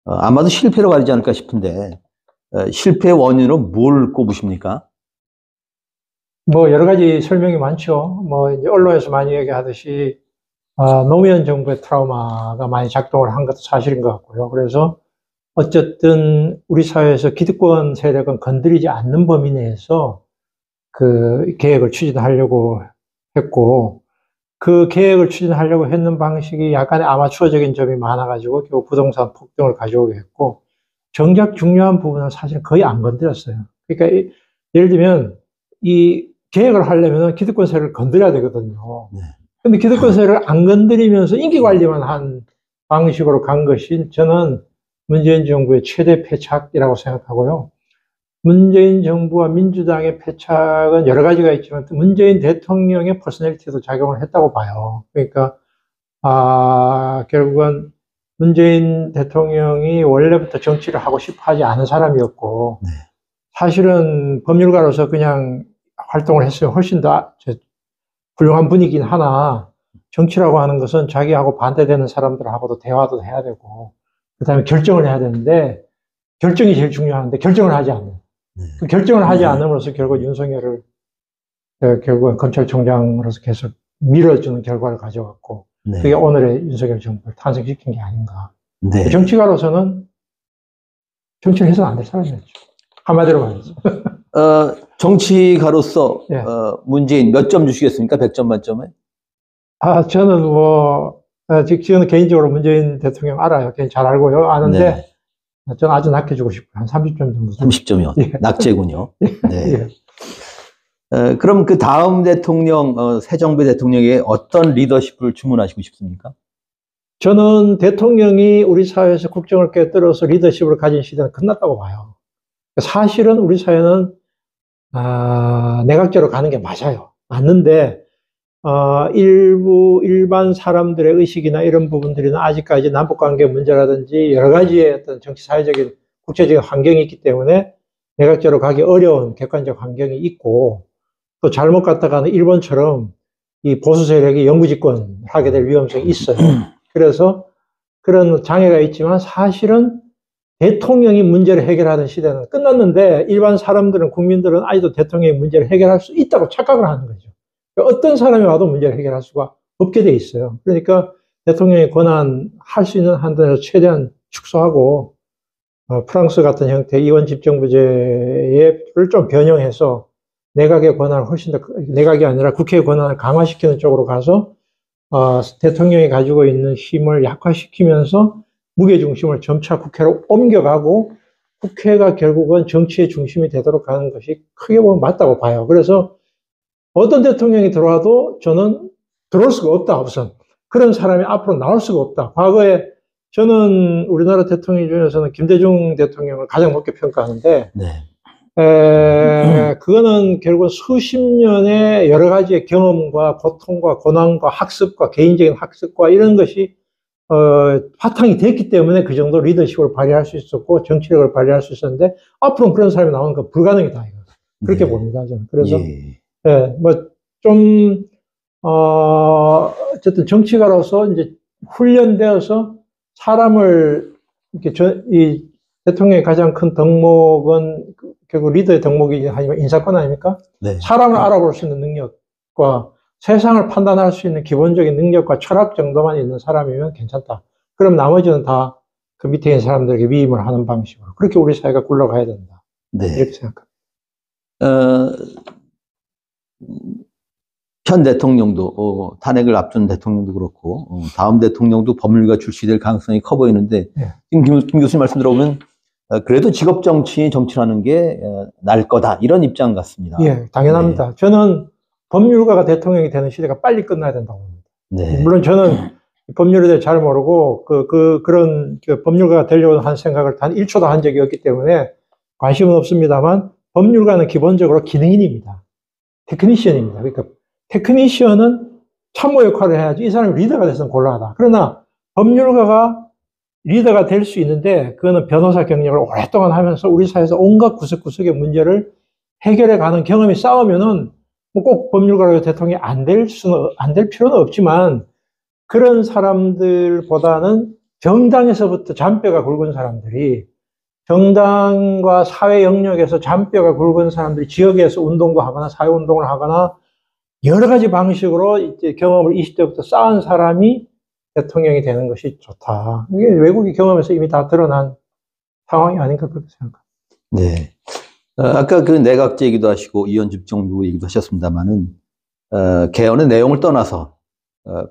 아마도 실패로 가리지 않을까 싶은데, 실패 원인으로 뭘 꼽으십니까? 뭐 여러 가지 설명이 많죠. 뭐 이제 언론에서 많이 얘기하듯이 노무현 정부의 트라우마가 많이 작동을 한 것도 사실인 것 같고요. 그래서 어쨌든 우리 사회에서 기득권 세력은 건드리지 않는 범위 내에서 그 계획을 추진하려고 했고, 그 계획을 추진하려고 했는 방식이 약간의 아마추어적인 점이 많아가지고 결국 부동산 폭등을 가져오게 했고, 정작 중요한 부분은 사실 거의 안 건드렸어요. 그러니까 예를 들면 이 계획을 하려면 기득권 세력을 건드려야 되거든요. 네. 근데 기득권 세력을 안 건드리면서 인기 관리만 한 방식으로 간 것이 저는 문재인 정부의 최대 패착이라고 생각하고요. 문재인 정부와 민주당의 패착은 여러 가지가 있지만 문재인 대통령의 퍼스널리티도 작용을 했다고 봐요. 그러니까 결국은 문재인 대통령이 원래부터 정치를 하고 싶어 하지 않은 사람이었고, 네. 사실은 법률가로서 그냥 활동을 했으면 훨씬 더 훌륭한 분이긴 하나, 정치라고 하는 것은 자기하고 반대되는 사람들하고도 대화도 해야 되고, 그 다음에 결정을 해야 되는데, 결정이 제일 중요한데, 결정을 하지 않는. 네. 그 결정을 하지 않음으로써 결국 윤석열을, 결국은 검찰총장으로서 계속 밀어주는 결과를 가져왔고, 네. 그게 오늘의 윤석열 정부를 탄생시킨 게 아닌가. 네. 정치가로서는 정치를 해서는 안 될 사람이었죠. 한마디로 말해서. 정치가로서 예. 문재인 몇 점 주시겠습니까? 100점 만점에? 저는 저는 개인적으로 문재인 대통령 알아요. 개인 잘 알고요. 아는데, 네. 저는 아주 낮게 주고 싶어요. 한 30점 정도. 30점이요. 예. 낙제군요. 네. 예. 그럼 그 다음 대통령, 새 정부의 대통령에게 어떤 리더십을 주문하시고 싶습니까? 저는 대통령이 우리 사회에서 국정을 꿰뚫어서 리더십을 가진 시대는 끝났다고 봐요. 사실은 우리 사회는, 내각제로 가는 게 맞아요. 맞는데, 일반 사람들의 의식이나 이런 부분들은 아직까지 남북관계 문제라든지 여러 가지의 어떤 정치, 사회적인, 국제적인 환경이 있기 때문에 내각제로 가기 어려운 객관적 환경이 있고, 또 잘못 갔다가는 일본처럼 이 보수 세력이 영구집권 하게 될 위험성이 있어요. 그래서 그런 장애가 있지만 사실은 대통령이 문제를 해결하는 시대는 끝났는데 일반 사람들은, 국민들은 아직도 대통령이 문제를 해결할 수 있다고 착각을 하는 거죠. 어떤 사람이 와도 문제를 해결할 수가 없게 돼 있어요. 그러니까 대통령의 권한 할 수 있는 한도에서 최대한 축소하고, 프랑스 같은 형태의 이원 집정부제를 좀 변형해서 내각의 권한을 훨씬 더, 내각이 아니라 국회의 권한을 강화시키는 쪽으로 가서, 대통령이 가지고 있는 힘을 약화시키면서 무게중심을 점차 국회로 옮겨가고, 국회가 결국은 정치의 중심이 되도록 하는 것이 크게 보면 맞다고 봐요. 그래서 어떤 대통령이 들어와도 저는 들어올 수가 없다, 우선. 그런 사람이 앞으로 나올 수가 없다. 과거에 저는 우리나라 대통령 중에서는 김대중 대통령을 가장 높게 평가하는데, 네. 그거는 결국 수십 년의 여러 가지의 경험과 고통과 고난과 학습과 개인적인 학습과 이런 것이 바탕이 됐기 때문에 그 정도 리더십을 발휘할 수 있었고 정치력을 발휘할 수 있었는데, 앞으로는 그런 사람이 나오는 건 불가능이다, 이거. 그렇게 네. 봅니다, 저는. 그래서 예. 어쨌든 정치가로서 이제 훈련되어서 사람을 이렇게 이 대통령의 가장 큰 덕목은 결국 리더의 덕목이긴 하지만 인사권 아닙니까? 네. 사람을 알아볼 수 있는 능력과 세상을 판단할 수 있는 기본적인 능력과 철학 정도만 있는 사람이면 괜찮다. 그럼 나머지는 다 그 밑에 있는 사람들에게 위임을 하는 방식으로. 그렇게 우리 사회가 굴러가야 된다. 네. 이렇게 생각합니다. 현 대통령도, 탄핵을 앞둔 대통령도 그렇고, 다음 대통령도 법률가 출시될 가능성이 커 보이는데, 네. 지금 김 교수님 말씀 들어보면, 그래도 직업 정치인 정치라는 게 나을 거다 이런 입장 같습니다. 예, 당연합니다. 저는 법률가가 대통령이 되는 시대가 빨리 끝나야 된다고 봅니다. 네. 물론 저는 법률에 대해 잘 모르고 그런 법률가가 되려고 한 생각을 단 1초도 한 적이 없기 때문에 관심은 없습니다만 법률가는 기본적으로 기능인입니다. 테크니션입니다. 그러니까 테크니션은 참모 역할을 해야지 이 사람이 리더가 됐으면 곤란하다. 그러나 법률가가 리더가 될 수 있는데 그거는 변호사 경력을 오랫동안 하면서 우리 사회에서 온갖 구석구석의 문제를 해결해 가는 경험이 쌓으면은 뭐 꼭 법률가로 대통령이 안 될 필요는 없지만 그런 사람들보다는 정당에서부터 잔뼈가 굵은 사람들이 정당과 사회 영역에서 잔뼈가 굵은 사람들이 지역에서 운동도 하거나 사회운동을 하거나 여러 가지 방식으로 이제 경험을 20대부터 쌓은 사람이 대통령이 되는 것이 좋다. 이게 외국의 경험에서 이미 다 드러난 상황이 아닌가 그렇게 생각합니다. 네. 아까 그 내각제 얘기도 하시고 이원집 정부 얘기도 하셨습니다만은 개헌의 내용을 떠나서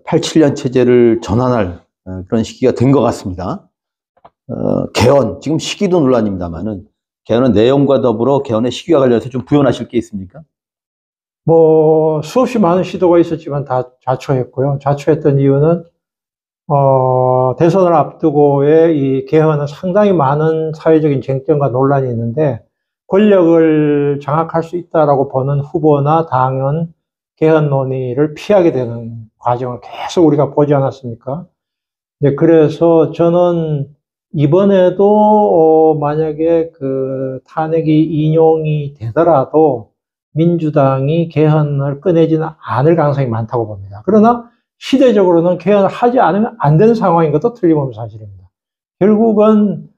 87년 체제를 전환할 그런 시기가 된 것 같습니다. 개헌, 지금 시기도 논란입니다만은 개헌의 내용과 더불어 개헌의 시기와 관련해서 좀 부연하실 게 있습니까? 뭐 수없이 많은 시도가 있었지만 다 자초했고요. 자초했던 이유는 대선을 앞두고의 이 개헌은 상당히 많은 사회적인 쟁점과 논란이 있는데 권력을 장악할 수 있다라고 보는 후보나 당은 개헌 논의를 피하게 되는 과정을 계속 우리가 보지 않았습니까? 이제 그래서 저는 이번에도 만약에 그 탄핵이 인용이 되더라도 민주당이 개헌을 꺼내지는 않을 가능성이 많다고 봅니다. 그러나 시대적으로는 개헌을 하지 않으면 안 되는 상황인 것도 틀림없는 사실입니다. 결국은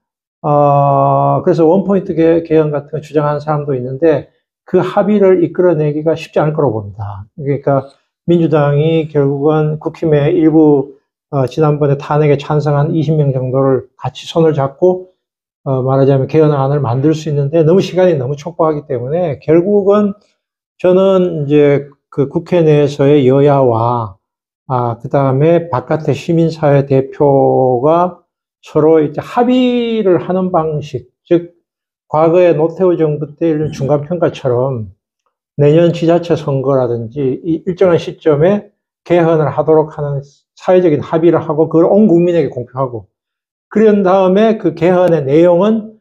그래서 원포인트 개헌 같은 거 주장하는 사람도 있는데 그 합의를 이끌어내기가 쉽지 않을 거라고 봅니다. 그러니까 민주당이 결국은 국힘의 일부 지난번에 탄핵에 찬성한 20명 정도를 같이 손을 잡고 말하자면 개헌안을 만들 수 있는데 너무 시간이 너무 촉박하기 때문에 결국은 저는 이제 그 국회 내에서의 여야와 그 다음에 바깥의 시민사회 대표가 서로 이제 합의를 하는 방식, 즉 과거에 노태우 정부 때 이런 중간평가처럼 내년 지자체 선거라든지 이 일정한 시점에 개헌을 하도록 하는 사회적인 합의를 하고 그걸 온 국민에게 공표하고 그런 다음에 그 개헌의 내용은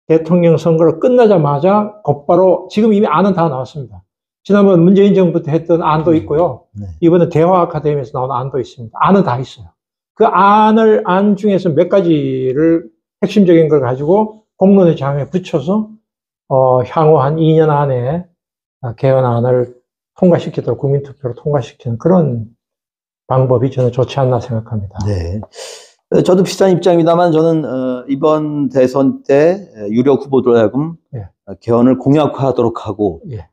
대통령 선거를 끝나자마자 곧바로 지금 이미 안은 다 나왔습니다. 지난번 문재인 정부 때 했던 안도 있고요. 네. 이번에 대화 아카데미에서 나온 안도 있습니다. 안은 다 있어요. 그 안 중에서 몇 가지를 핵심적인 걸 가지고 공론의 장에 붙여서 향후 한 2년 안에 개헌안을 통과시키도록 국민투표로 통과시키는 그런 방법이 저는 좋지 않나 생각합니다. 네. 저도 비슷한 입장입니다만 저는 이번 대선 때 유력 후보들 하여금 예. 개헌을 공약화하도록 하고 예.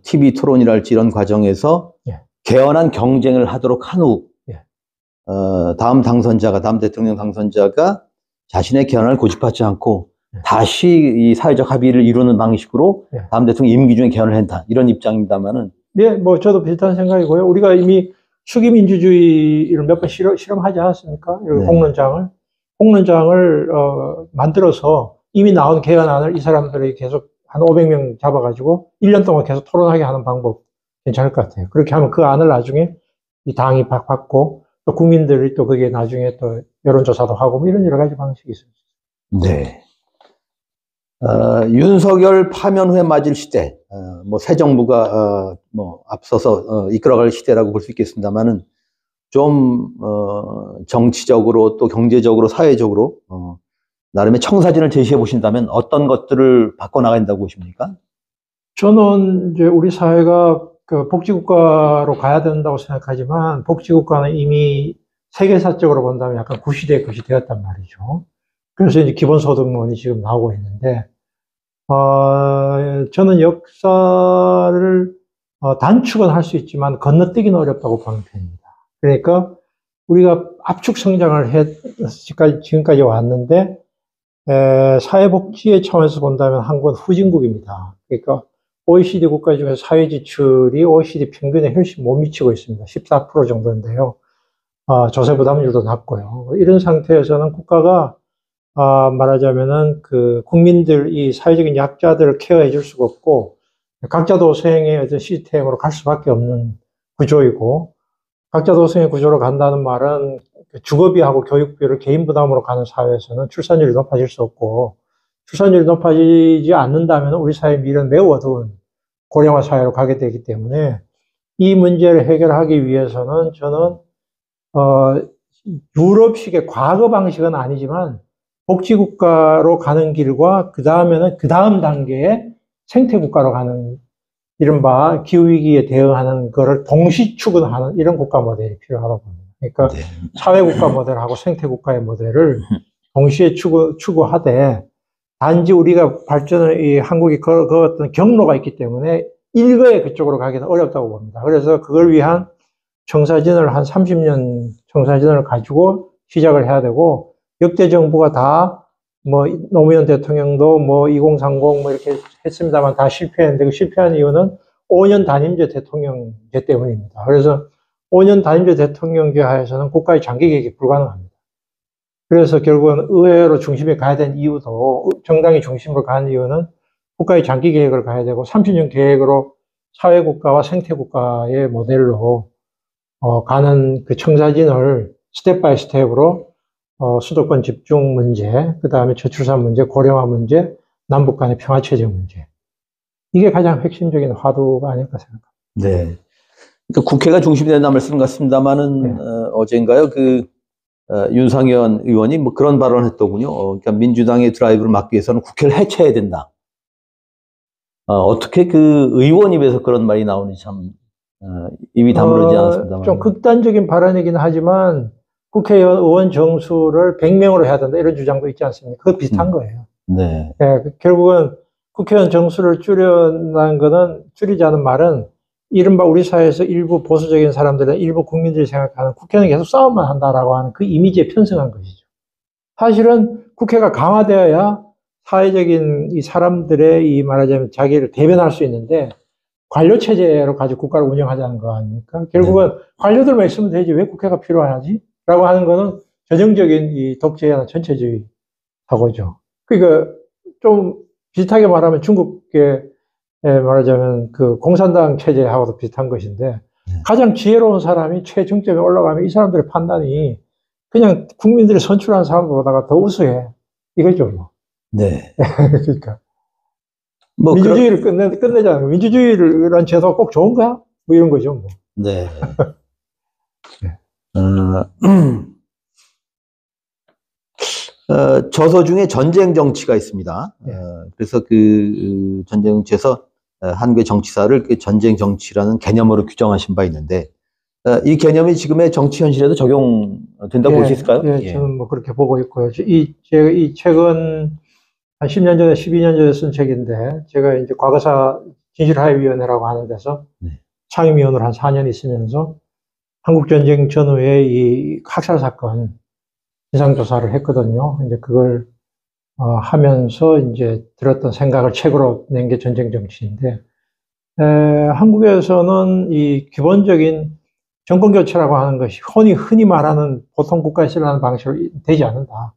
TV 토론이랄지 이런 과정에서 예. 개헌안 경쟁을 하도록 한 후 예. 다음 대통령 당선자가 자신의 개헌을 고집하지 않고 예. 다시 이 사회적 합의를 이루는 방식으로 예. 다음 대통령 임기 중에 개헌을 한다 이런 입장입니다만은 예, 뭐 저도 비슷한 생각이고요. 우리가 이미 수기민주주의를 몇 번 실험하지 않았습니까? 네. 공론장을 만들어서 이미 나온 개헌안을 이 사람들이 계속 한 500명 잡아가지고 1년 동안 계속 토론하게 하는 방법 괜찮을 것 같아요. 그렇게 하면 그 안을 나중에 이 당이 받고 또 국민들이 또 그게 나중에 또 여론조사도 하고 뭐 이런 여러 가지 방식이 있습니다. 네. 윤석열 파면 후에 맞을 시대, 뭐 새 정부가 뭐 앞서서 이끌어갈 시대라고 볼 수 있겠습니다만은 좀 정치적으로 또 경제적으로 사회적으로 나름의 청사진을 제시해 보신다면 어떤 것들을 바꿔 나가야 된다고 보십니까? 저는 이제 우리 사회가 그 복지국가로 가야 된다고 생각하지만 복지국가는 이미 세계사적으로 본다면 약간 구시대의 것이 되었단 말이죠. 그래서 이제 기본소득론이 지금 나오고 있는데, 저는 역사를 단축은 할 수 있지만 건너뛰기는 어렵다고 보는 편입니다. 그러니까 우리가 압축 성장을 지금까지 왔는데, 사회복지의 차원에서 본다면 한국은 후진국입니다. 그러니까 OECD 국가 중에 사회 지출이 OECD 평균에 훨씬 못 미치고 있습니다. 14% 정도인데요. 조세 부담률도 낮고요. 이런 상태에서는 국가가 말하자면은 그 국민들, 이 사회적인 약자들을 케어해 줄 수가 없고, 각자 도생의 어떤 시스템으로 갈 수밖에 없는 구조이고, 각자 도생의 구조로 간다는 말은 주거비하고 교육비를 개인 부담으로 가는 사회에서는 출산율이 높아질 수 없고, 출산율이 높아지지 않는다면 우리 사회의 미래는 매우 어두운 고령화 사회로 가게 되기 때문에 이 문제를 해결하기 위해서는 저는 유럽식의 과거 방식은 아니지만 복지국가로 가는 길과 그 다음에는 그 다음 단계의 생태국가로 가는 이른바 기후위기에 대응하는 거를 동시 추구하는 이런 국가 모델이 필요하다고 봅니다. 그러니까 네. 사회국가 모델하고 생태국가의 모델을 동시에 추구하되 단지 우리가 발전을, 이 한국이 그 어떤 경로가 있기 때문에 일거에 그쪽으로 가기는 어렵다고 봅니다. 그래서 그걸 위한 청사진을 한 30년 청사진을 가지고 시작을 해야 되고, 역대 정부가 다 뭐 노무현 대통령도 뭐 2030 뭐 이렇게 했습니다만 다 실패했는데, 그 실패한 이유는 5년 단임제 대통령제 때문입니다. 그래서 5년 단임제 대통령제 하에서는 국가의 장기 개혁이 불가능합니다. 그래서 결국은 의회로 중심에 가야 된 이유도, 정당이 중심으로 가는 이유는 국가의 장기 계획을 가야 되고 30년 계획으로 사회국가와 생태국가의 모델로 가는 그 청사진을 스텝 바이 스텝으로 수도권 집중 문제, 그 다음에 저출산 문제, 고령화 문제, 남북 간의 평화체제 문제. 이게 가장 핵심적인 화두가 아닐까 생각합니다. 네. 그러니까 국회가 중심이 된다는 말씀 같습니다만은, 네. 어젠가요, 윤상현 의원이 뭐 그런 발언을 했더군요. 그러니까 민주당의 드라이브를 막기 위해서는 국회를 해체해야 된다. 어떻게 그 의원 입에서 그런 말이 나오는지 참, 입이 다물어지지 않았습니다만. 좀 극단적인 발언이긴 하지만 국회의원 정수를 100명으로 해야 된다, 이런 주장도 있지 않습니까? 그거 비슷한 거예요. 네. 네, 결국은 국회의원 정수를 줄이자는 말은 이른바 우리 사회에서 일부 보수적인 사람들은, 일부 국민들이 생각하는 국회는 계속 싸움만 한다라고 하는 그 이미지에 편승한 것이죠. 사실은 국회가 강화되어야 사회적인 이 사람들의, 이 말하자면 자기를 대변할 수 있는데, 관료체제로 가지고 국가를 운영하자는 거 아닙니까? 결국은 관료들만 있으면 되지 왜 국회가 필요하지? 라고 하는 거는 전형적인 이 독재나 전체주의 사고죠. 그러니까 좀 비슷하게 말하면 중국의 말하자면 그 공산당 체제하고도 비슷한 것인데, 가장 지혜로운 사람이 최중점에 올라가면 이 사람들의 판단이 그냥 국민들이 선출한 사람보다가 더 우수해. 이거죠, 뭐. 네. 그러니까. 뭐 민주주의를 끝내자는 거. 민주주의를, 이런 제도가 꼭 좋은 거야? 뭐 이런 거죠, 뭐. 네. 저서 중에 전쟁 정치가 있습니다. 네. 그래서 그 전쟁 정치에서 한국의 정치사를 그 전쟁 정치라는 개념으로 규정하신 바 있는데, 이 개념이 지금의 정치 현실에도 적용된다고 볼 수 있을까요? 예, 저는 뭐 그렇게 보고 있고요. 이 책은 한 10년 전에, 12년 전에 쓴 책인데, 제가 이제 과거사 진실화해위원회라고 하는 데서 상임위원으로 한 4년 있으면서 한국전쟁 전후에 이 학살 사건 진상조사를 했거든요. 이제 그걸 하면서 이제 들었던 생각을 책으로 낸 게 전쟁 정치인데, 한국에서는 이 기본적인 정권 교체라고 하는 것이 흔히 말하는 보통 국가에서 일어나는 방식으로 되지 않는다.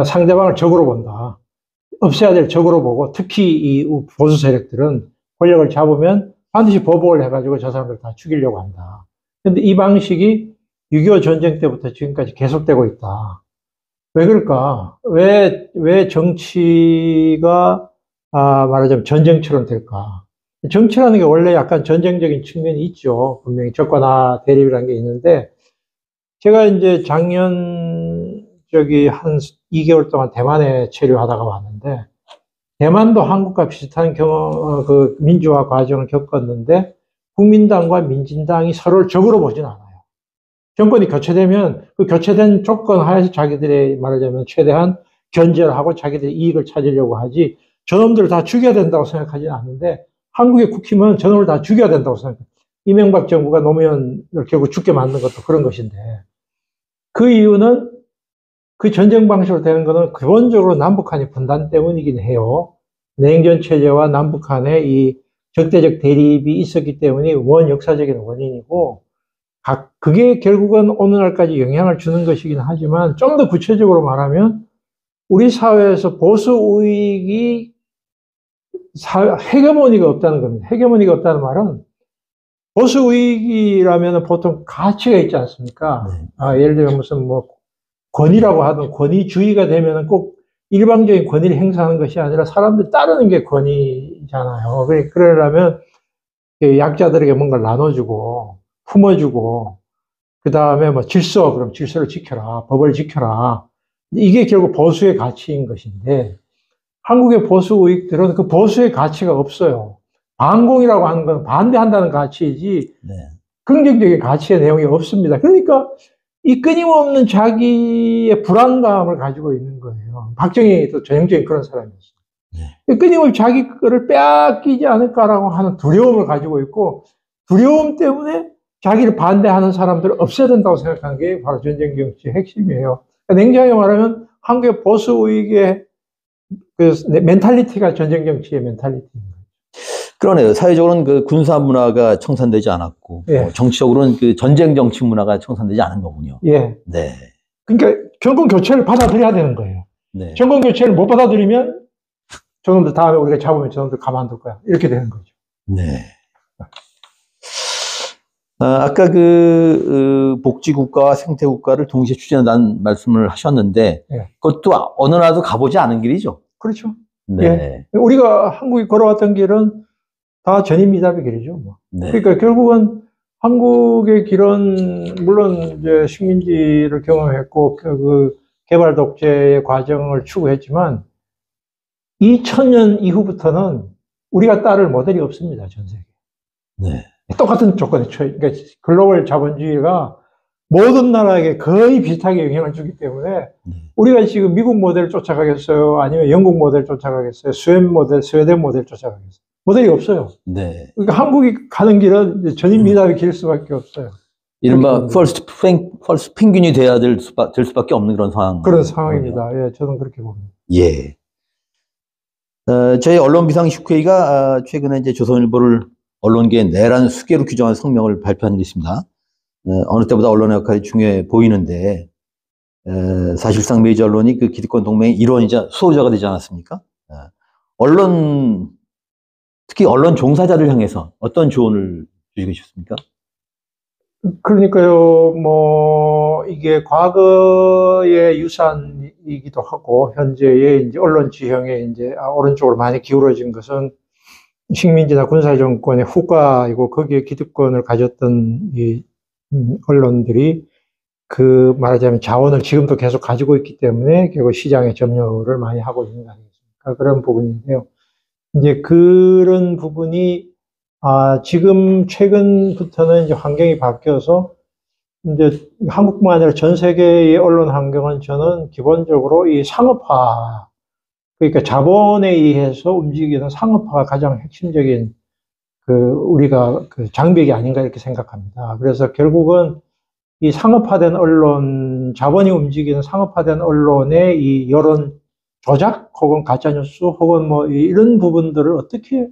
상대방을 적으로 본다. 없애야 될 적으로 보고, 특히 이 보수 세력들은 권력을 잡으면 반드시 보복을 해가지고 저 사람들 다 죽이려고 한다. 근데 이 방식이 6.25 전쟁 때부터 지금까지 계속되고 있다. 왜 그럴까? 왜 정치가, 말하자면 전쟁처럼 될까? 정치라는 게 원래 약간 전쟁적인 측면이 있죠. 분명히 적과나 대립이라는 게 있는데, 제가 이제 작년, 한 2개월 동안 대만에 체류하다가 왔는데, 대만도 한국과 비슷한 그 민주화 과정을 겪었는데, 국민당과 민진당이 서로를 적으로 보진 않아요. 정권이 교체되면 그 교체된 조건 하에서 자기들의 말하자면 최대한 견제를 하고 자기들의 이익을 찾으려고 하지, 저놈들을 다 죽여야 된다고 생각하지는 않는데, 한국의 국힘은 저놈을 다 죽여야 된다고 생각해요. 이명박 정부가 노무현을 결국 죽게 만든 것도 그런 것인데, 그 이유는 그 전쟁 방식으로 되는 것은 기본적으로 남북한의 분단 때문이긴 해요. 냉전 체제와 남북한의 이 적대적 대립이 있었기 때문에 역사적인 원인이고, 그게 결국은 오늘날까지 영향을 주는 것이긴 하지만, 좀 더 구체적으로 말하면 우리 사회에서 보수 우익이 헤게모니가 없다는 겁니다. 헤게모니가 없다는 말은 보수 우익이라면 보통 가치가 있지 않습니까? 네. 예를 들면 무슨 뭐 권위라고 하든 권위주의가 되면은 꼭 일방적인 권위를 행사하는 것이 아니라 사람들 따르는 게 권위잖아요. 그러려면 약자들에게 뭔가를 나눠주고 품어주고 그 다음에 뭐 질서, 그럼 질서를 지켜라, 법을 지켜라. 이게 결국 보수의 가치인 것인데 한국의 보수 우익들은 그 보수의 가치가 없어요. 반공이라고 하는 건 반대한다는 가치이지 네. 긍정적인 가치의 내용이 없습니다. 그러니까 이 끊임없는 자기의 불안감을 가지고 있는 거예요. 박정희도 전형적인 그런 사람이었어요. 네. 끊임없이 자기 거를 빼앗기지 않을까라고 하는 두려움을 가지고 있고 두려움 때문에 자기를 반대하는 사람들을 없애야 된다고 생각하는 게 바로 전쟁 정치의 핵심이에요. 그러니까 냉정하게 말하면 한국의 보수 우익의 그 멘탈리티가 전쟁 정치의 멘탈리티입니다. 그러네요. 사회적으로는 그 군사 문화가 청산되지 않았고, 예. 정치적으로는 그 전쟁 정치 문화가 청산되지 않은 거군요. 예. 네. 그러니까 정권 교체를 받아들여야 되는 거예요. 네. 정권 교체를 못 받아들이면 저놈들 다음에 우리가 잡으면 저놈들 가만둘 거야. 이렇게 되는 거죠. 네. 아까 복지국가와 생태국가를 동시에 추진한다는 말씀을 하셨는데, 예. 그것도 어느 나라도 가보지 않은 길이죠. 그렇죠. 네. 예. 우리가 한국이 걸어왔던 길은 다 전임미답의 길이죠. 뭐. 네. 그러니까 결국은 한국의 길은 물론 이제 식민지를 경험했고 그 개발 독재의 과정을 추구했지만 2000년 이후부터는 우리가 따를 모델이 없습니다. 전 세계. 네. 똑같은 조건에 처해. 그러니까 글로벌 자본주의가 모든 나라에게 거의 비슷하게 영향을 주기 때문에 우리가 지금 미국 모델을 쫓아가겠어요? 아니면 영국 모델 쫓아가겠어요? 스웨덴 모델 쫓아가겠어요? 모델이 없어요. 네. 그러니까 한국이 가는 길은 전임 미답의 길 수밖에 없어요. 이른바 퍼스트 펭귄이 돼야 될 수밖에 없는 그런 상황. 그런 상황입니다. 예, 저는 그렇게 봅니다. 예. 저희 언론 비상식회의가 최근에 이제 조선일보를 언론계의 내란 수괴로 규정한 성명을 발표한 일이 있습니다. 어느 때보다 언론의 역할이 중요해 보이는데, 사실상 메이저 언론이 그 기득권 동맹의 일원이자 수호자가 되지 않았습니까? 특히 언론 종사자를 향해서 어떤 조언을 주시고 싶습니까? 그러니까요, 이게 과거의 유산이기도 하고, 현재의 이제 언론 지형에 이제 오른쪽으로 많이 기울어진 것은 식민지나 군사정권의 후과이고, 거기에 기득권을 가졌던 이 언론들이 말하자면 자원을 지금도 계속 가지고 있기 때문에 결국 시장에 점유를 많이 하고 있는 거 아니겠습니까? 그런 부분인데요. 이제 그런 부분이 지금 최근부터는 이제 환경이 바뀌어서 이제 한국뿐만 아니라 전 세계의 언론 환경은 저는 기본적으로 이 상업화, 그러니까 자본에 의해서 움직이는 상업화가 가장 핵심적인 우리가 장벽이 아닌가 이렇게 생각합니다. 그래서 결국은 이 상업화된 언론, 자본이 움직이는 상업화된 언론의 이 여론 조작 혹은 가짜뉴스 혹은 이런 부분들을 어떻게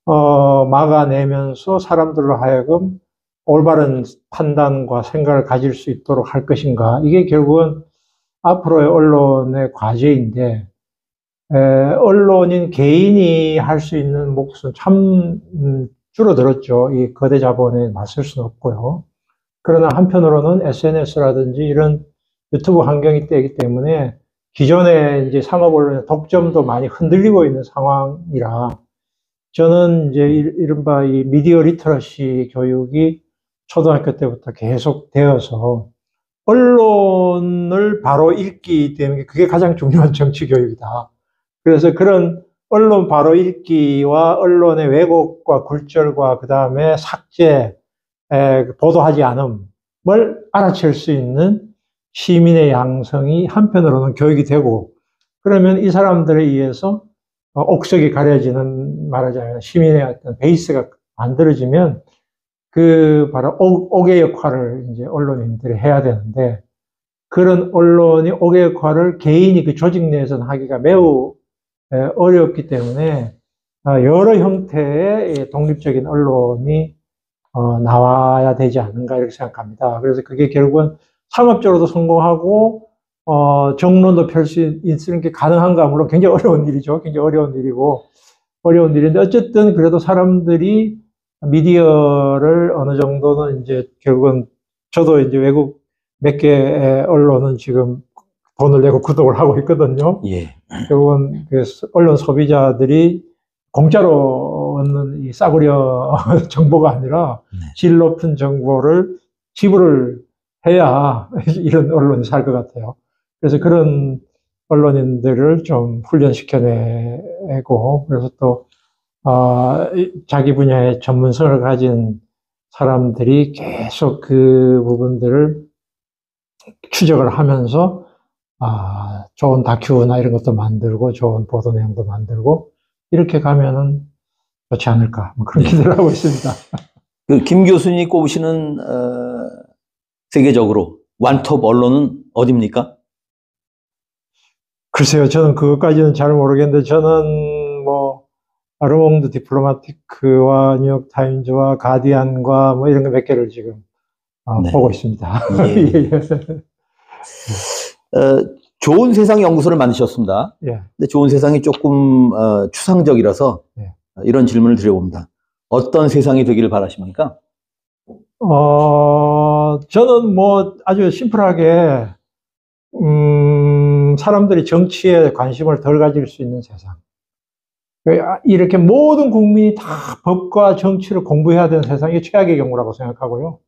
막아내면서 사람들로 하여금 올바른 판단과 생각을 가질 수 있도록 할 것인가. 이게 결국은 앞으로의 언론의 과제인데, 언론인 개인이 할 수 있는 몫은 참 줄어들었죠. 이 거대 자본에 맞설 수는 없고요. 그러나 한편으로는 SNS라든지 이런 유튜브 환경이 되기 때문에 기존의 이제 상업 언론의 독점도 많이 흔들리고 있는 상황이라 저는 이제 이른바 이 미디어 리터러시 교육이 초등학교 때부터 계속 되어서 언론을 바로 읽기 때문에 그게 가장 중요한 정치 교육이다. 그래서 그런 언론 바로 읽기와 언론의 왜곡과 굴절과 그 다음에 삭제, 보도하지 않음을 알아챌 수 있는 시민의 양성이 한편으로는 교육이 되고, 그러면 이 사람들에 의해서 옥석이 가려지는, 말하자면 시민의 어떤 베이스가 만들어지면 바로 옥의 역할을 이제 언론인들이 해야 되는데, 그런 언론이 옥의 역할을 개인이 그 조직 내에서는 하기가 매우 어렵기 때문에 여러 형태의 독립적인 언론이 나와야 되지 않는가 이렇게 생각합니다. 그래서 그게 결국은 상업적으로도 성공하고 정론도 펼 수 있는 게 가능한가? 물론 굉장히 어려운 일이죠. 굉장히 어려운 일이고, 어려운 일인데, 어쨌든 그래도 사람들이 미디어를 어느 정도는 이제 결국은 저도 이제 외국 몇 개의 언론은 지금 돈을 내고 구독을 하고 있거든요. 예. 결국은 그 언론 소비자들이 공짜로 얻는 이 싸구려 정보가 아니라 질 높은 정보를 지불을 해야 이런 언론이 살 것 같아요. 그래서 그런 언론인들을 좀 훈련시켜내고, 그래서 또, 자기 분야의 전문성을 가진 사람들이 계속 그 부분들을 추적을 하면서, 좋은 다큐나 이런 것도 만들고, 좋은 보도 내용도 만들고, 이렇게 가면은 좋지 않을까. 뭐 그런 기대를 하고 있습니다. 그 김 교수님이 꼽으시는, 세계적으로 완톱 언론은 어딥니까? 글쎄요, 저는 그것까지는 잘 모르겠는데, 저는 뭐, 르몽드 디플로마티크와 뉴욕 타임즈와 가디안과 뭐 이런 거 몇 개를 지금 네. 보고 있습니다. 예. 좋은 세상 연구소를 만드셨습니다. 예. 근데 좋은 세상이 조금 추상적이라서 예. 이런 질문을 드려봅니다. 어떤 세상이 되기를 바라십니까? 저는 뭐 아주 심플하게, 사람들이 정치에 관심을 덜 가질 수 있는 세상. 이렇게 모든 국민이 다 법과 정치를 공부해야 되는 세상이 최악의 경우라고 생각하고요.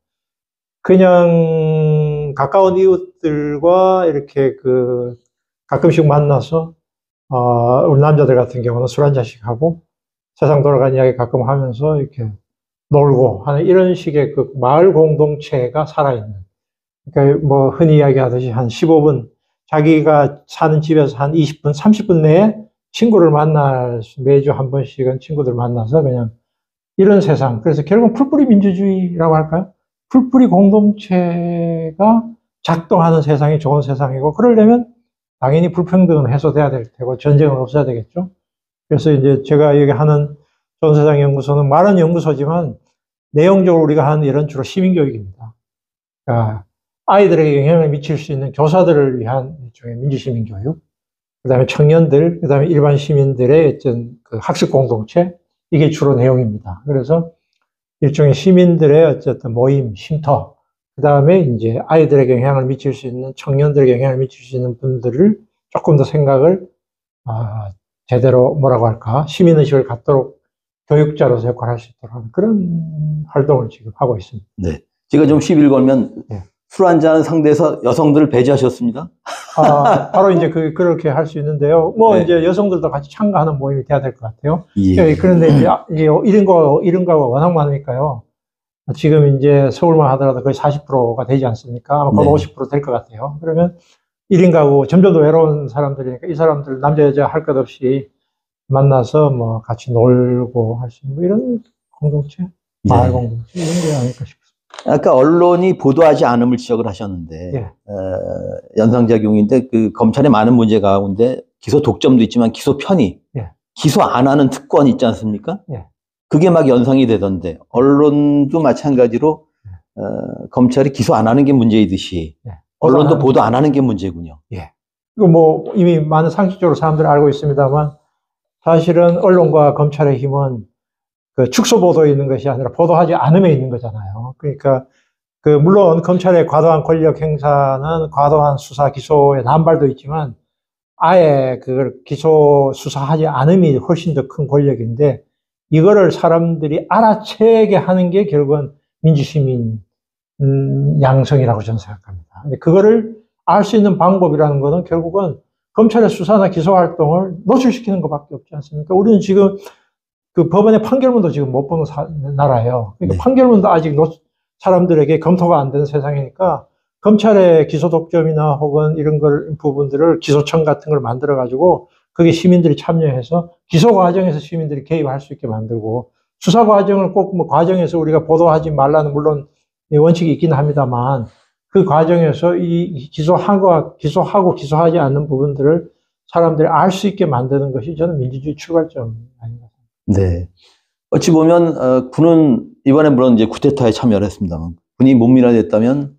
그냥 가까운 이웃들과 이렇게 가끔씩 만나서, 우리 남자들 같은 경우는 술 한 잔씩 하고 세상 돌아가는 이야기 가끔 하면서 이렇게 놀고 하는 이런 식의 그 마을 공동체가 살아있는. 그러니까 뭐 흔히 이야기하듯이 한 15분, 자기가 사는 집에서 한 20분, 30분 내에 친구를 매주 한 번씩은 친구들 만나서 그냥 이런 세상. 그래서 결국은 풀뿌리 민주주의라고 할까요? 풀뿌리 공동체가 작동하는 세상이 좋은 세상이고, 그러려면 당연히 불평등은 해소돼야 될 테고, 전쟁은 없어야 되겠죠. 그래서 이제 제가 여기 하는 좋은 세상 연구소는 말은 연구소지만, 내용적으로 우리가 하는 일은 주로 시민교육입니다. 그러니까 아이들에게 영향을 미칠 수 있는 교사들을 위한 일종의 민주시민교육, 그 다음에 청년들, 그 다음에 일반 시민들의 어떤 그 학습 공동체, 이게 주로 내용입니다. 그래서 일종의 시민들의 어쨌든 모임, 쉼터, 그 다음에 이제 아이들에게 영향을 미칠 수 있는, 청년들에게 영향을 미칠 수 있는 분들을 조금 더 생각을, 제대로 뭐라고 할까, 시민의식을 갖도록 교육자로서 역할을 할 수 있도록 하는 그런 활동을 지금 하고 있습니다. 네. 제가 좀 시비를 걸면, 네. 술 한잔 상대에서 여성들을 배제하셨습니다. 바로 이제 그렇게 할 수 있는데요. 뭐, 네. 이제 여성들도 같이 참가하는 모임이 돼야 될 것 같아요. 예. 그런데 이제 이런 거가 워낙 많으니까요. 지금 이제 서울만 하더라도 거의 40%가 되지 않습니까? 아마 곧 네. 50% 될 것 같아요. 그러면 1인 가구, 점점 더 외로운 사람들이니까 이 사람들 남자, 여자 할 것 없이 만나서 뭐 같이 놀고 할 수 있는 뭐 이런 공동체, 마을 네. 공동체 이런 게 아닐까 싶습니다. 아까 언론이 보도하지 않음을 지적을 하셨는데, 예. 연상작용인데, 그 검찰의 많은 문제 가운데 기소 독점도 있지만 기소 편의, 예. 기소 안 하는 특권 있지 않습니까? 예. 그게 막 연상이 되던데, 언론도 마찬가지로, 검찰이 기소 안 하는 게 문제이듯이, 예. 언론도 보도 안 하는 게 문제군요. 예. 이거 뭐 이미 많은 상식적으로 사람들이 알고 있습니다만, 사실은 언론과 검찰의 힘은 그 축소 보도에 있는 것이 아니라 보도하지 않음에 있는 거잖아요. 그러니까 물론 검찰의 과도한 권력 행사는 과도한 수사 기소의 남발도 있지만, 아예 그걸 기소 수사하지 않음이 훨씬 더 큰 권력인데, 이거를 사람들이 알아채게 하는 게 결국은 민주시민 양성이라고 저는 생각합니다. 근데 그거를 알 수 있는 방법이라는 것은 결국은 검찰의 수사나 기소 활동을 노출시키는 것밖에 없지 않습니까? 우리는 지금 그 법원의 판결문도 지금 못 보는 나라예요. 그러니까 네. 판결문도 아직 사람들에게 검토가 안 되는 세상이니까, 검찰의 기소 독점이나 혹은 이런 부분들을 기소청 같은 걸 만들어 가지고 그게 시민들이 참여해서 기소 과정에서 시민들이 개입할 수 있게 만들고, 수사 과정을 꼭 뭐 과정에서 우리가 보도하지 말라는 물론 원칙이 있긴 합니다만, 그 과정에서 이 기소하고 기소하지 않는 부분들을 사람들이 알 수 있게 만드는 것이 저는 민주주의 출발점 아닌가. 네. 어찌 보면, 군은 이번에 물론 이제 쿠데타에 참여를 했습니다만, 군이 못 밀어냈다면,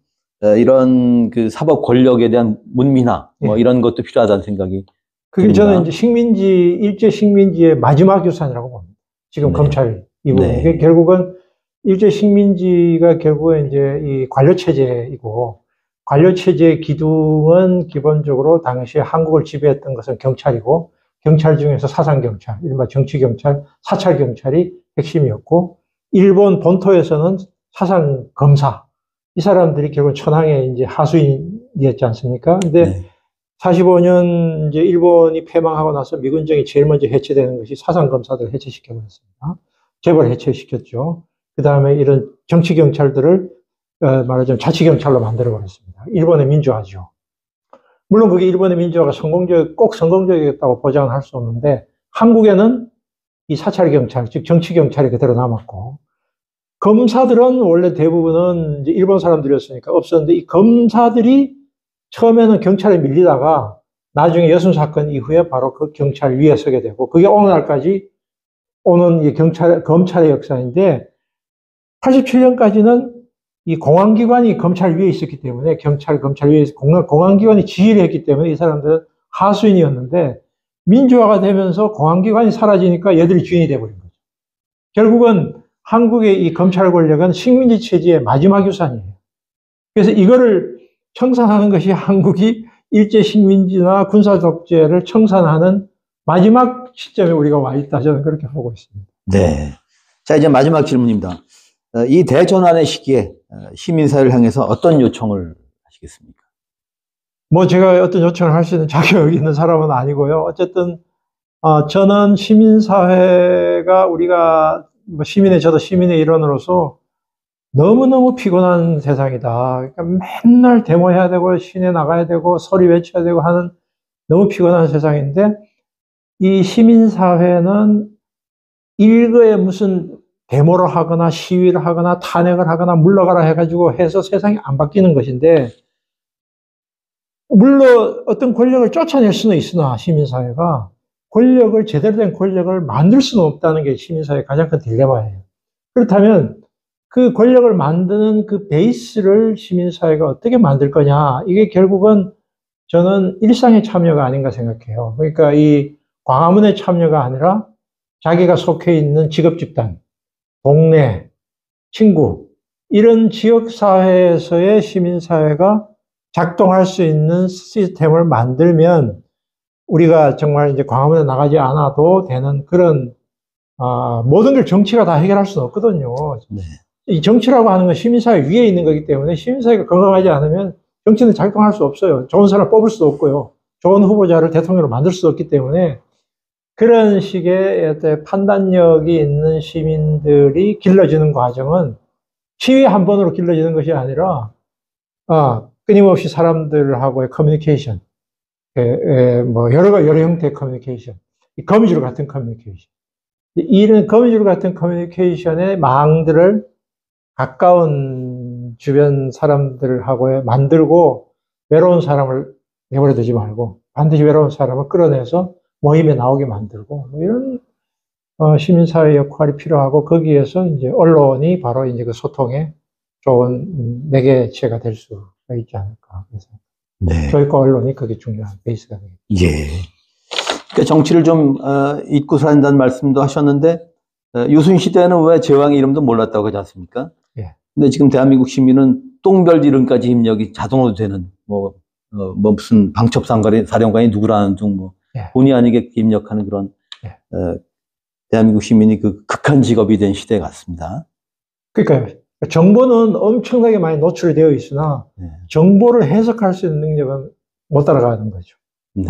이런 그 사법 권력에 대한 문민화, 뭐 예. 이런 것도 필요하다는 생각이 그게 듭니다. 저는 이제 일제 식민지의 마지막 유산이라고 봅니다. 지금 네. 검찰 이 부분. 네. 이게 결국은 일제 식민지가 결국은 이제 이 관료체제이고, 관료체제의 기둥은 기본적으로 당시 한국을 지배했던 것은 경찰이고, 경찰 중에서 사상경찰, 이른바 정치경찰, 사찰경찰이 핵심이었고, 일본 본토에서는 사상검사, 이 사람들이 결국 천황의 이제 하수인이었지 않습니까? 근데 네. 45년 이제 일본이 패망하고 나서 미군정이 제일 먼저 해체되는 것이 사상검사들을 해체시켜버렸습니다. 재벌 해체시켰죠. 그 다음에 이런 정치경찰들을 말하자면 자치경찰로 만들어버렸습니다. 일본의 민주화죠. 물론 그게 일본의 민주화가 꼭 성공적이었다고 보장은 할 수 없는데, 한국에는 이 사찰경찰, 즉 정치경찰이 그대로 남았고, 검사들은 원래 대부분은 이제 일본 사람들이었으니까 없었는데, 이 검사들이 처음에는 경찰에 밀리다가 나중에 여순 사건 이후에 바로 그 경찰 위에 서게 되고, 그게 오늘날까지 오는 이 검찰의 역사인데, 87년까지는 이 공안기관이 검찰 위에 있었기 때문에, 검찰 위에 공안기관이 지휘를 했기 때문에 이 사람들은 하수인이었는데, 민주화가 되면서 공안기관이 사라지니까 얘들이 주인이 돼버린 거죠. 결국은 한국의 이 검찰 권력은 식민지 체제의 마지막 유산이에요. 그래서 이거를 청산하는 것이 한국이 일제 식민지나 군사 독재를 청산하는 마지막 시점에 우리가 와 있다, 저는 그렇게 보고 있습니다. 네. 자, 이제 마지막 질문입니다. 이 대전환의 시기에 시민사회를 향해서 어떤 요청을 하시겠습니까? 뭐 제가 어떤 요청을 할 수 있는 자격이 있는 사람은 아니고요. 어쨌든 저는 시민사회가 우리가 저도 시민의 일원으로서 너무너무 피곤한 세상이다. 그러니까 맨날 데모해야 되고 시내 나가야 되고 소리 외쳐야 되고 하는 너무 피곤한 세상인데, 이 시민사회는 일거에 무슨 데모를 하거나 시위를 하거나 탄핵을 하거나 물러가라 해가지고 해서 세상이 안 바뀌는 것인데, 물론 어떤 권력을 쫓아낼 수는 있으나 시민사회가 제대로 된 권력을 만들 수는 없다는 게 시민사회의 가장 큰 딜레마예요. 그렇다면 그 권력을 만드는 그 베이스를 시민사회가 어떻게 만들 거냐, 이게 결국은 저는 일상의 참여가 아닌가 생각해요. 그러니까 이 광화문의 참여가 아니라 자기가 속해 있는 직업집단, 동네, 친구, 이런 지역사회에서의 시민사회가 작동할 수 있는 시스템을 만들면 우리가 정말 이제 광화문에 나가지 않아도 되는 그런, 모든 걸 정치가 다 해결할 수는 없거든요. 네. 이 정치라고 하는 건 시민사회 위에 있는 거기 때문에 시민사회가 건강하지 않으면 정치는 작동할 수 없어요. 좋은 사람 뽑을 수도 없고요. 좋은 후보자를 대통령으로 만들 수도 없기 때문에, 그런 식의 판단력이 있는 시민들이 길러지는 과정은 시위 한 번으로 길러지는 것이 아니라, 끊임없이 사람들하고의 커뮤니케이션, 뭐 여러 형태의 커뮤니케이션, 거미줄 같은 커뮤니케이션, 이런 거미줄 같은 커뮤니케이션의 망들을 가까운 주변 사람들하고 만들고, 외로운 사람을 내버려 두지 말고 반드시 외로운 사람을 끌어내서 모임에 나오게 만들고, 뭐 이런 시민사회 역할이 필요하고, 거기에서 이제 언론이 바로 이제 그 소통의 좋은 매개체가 될 수가 있지 않을까. 그래서 네. 교육과 언론이 그게 중요한 베이스가 되겠죠. 예. 그러니까 정치를 좀 잊고 산다는 말씀도 하셨는데, 유순 시대는 왜 제왕의 이름도 몰랐다고 하지 않습니까? 예. 근데 지금 대한민국 시민은 똥별 이름까지 입력이 자동으로 되는, 무슨 방첩사령관이 누구라는 등, 예. 본의 아니게 입력하는 그런, 예. 대한민국 시민이 그 극한 직업이 된 시대 같습니다. 그러니까요. 정보는 엄청나게 많이 노출이 되어 있으나, 네. 정보를 해석할 수 있는 능력은 못 따라가는 거죠. 네.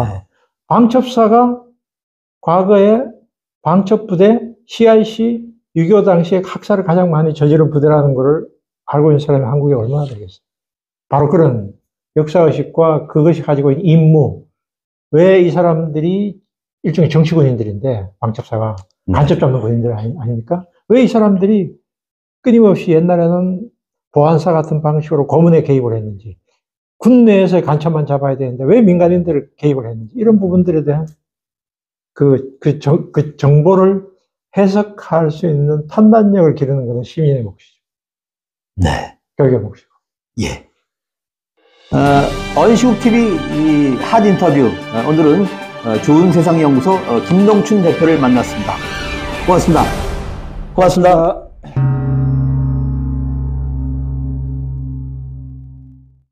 방첩사가 과거에 방첩부대, CIC, 6.25 당시에 학살을 가장 많이 저지른 부대라는 것을 알고 있는 사람이 한국에 얼마나 되겠어요. 바로 그런 역사의식과 그것이 가지고 있는 임무, 왜 이 사람들이 일종의 정치군인들인데, 방첩사가 간첩 잡는 군인들 아닙니까? 왜 이 사람들이 끊임없이 옛날에는 보안사 같은 방식으로 고문에 개입을 했는지, 군 내에서의 간첩만 잡아야 되는데 왜 민간인들을 개입을 했는지, 이런 부분들에 대한 그 정보를 해석할 수 있는 판단력을 기르는 것은 시민의 몫이죠. 네. 교육의 몫이고. 예. 언시국 TV 핫 인터뷰. 오늘은 좋은 세상 연구소 김동춘 대표를 만났습니다. 고맙습니다. 고맙습니다.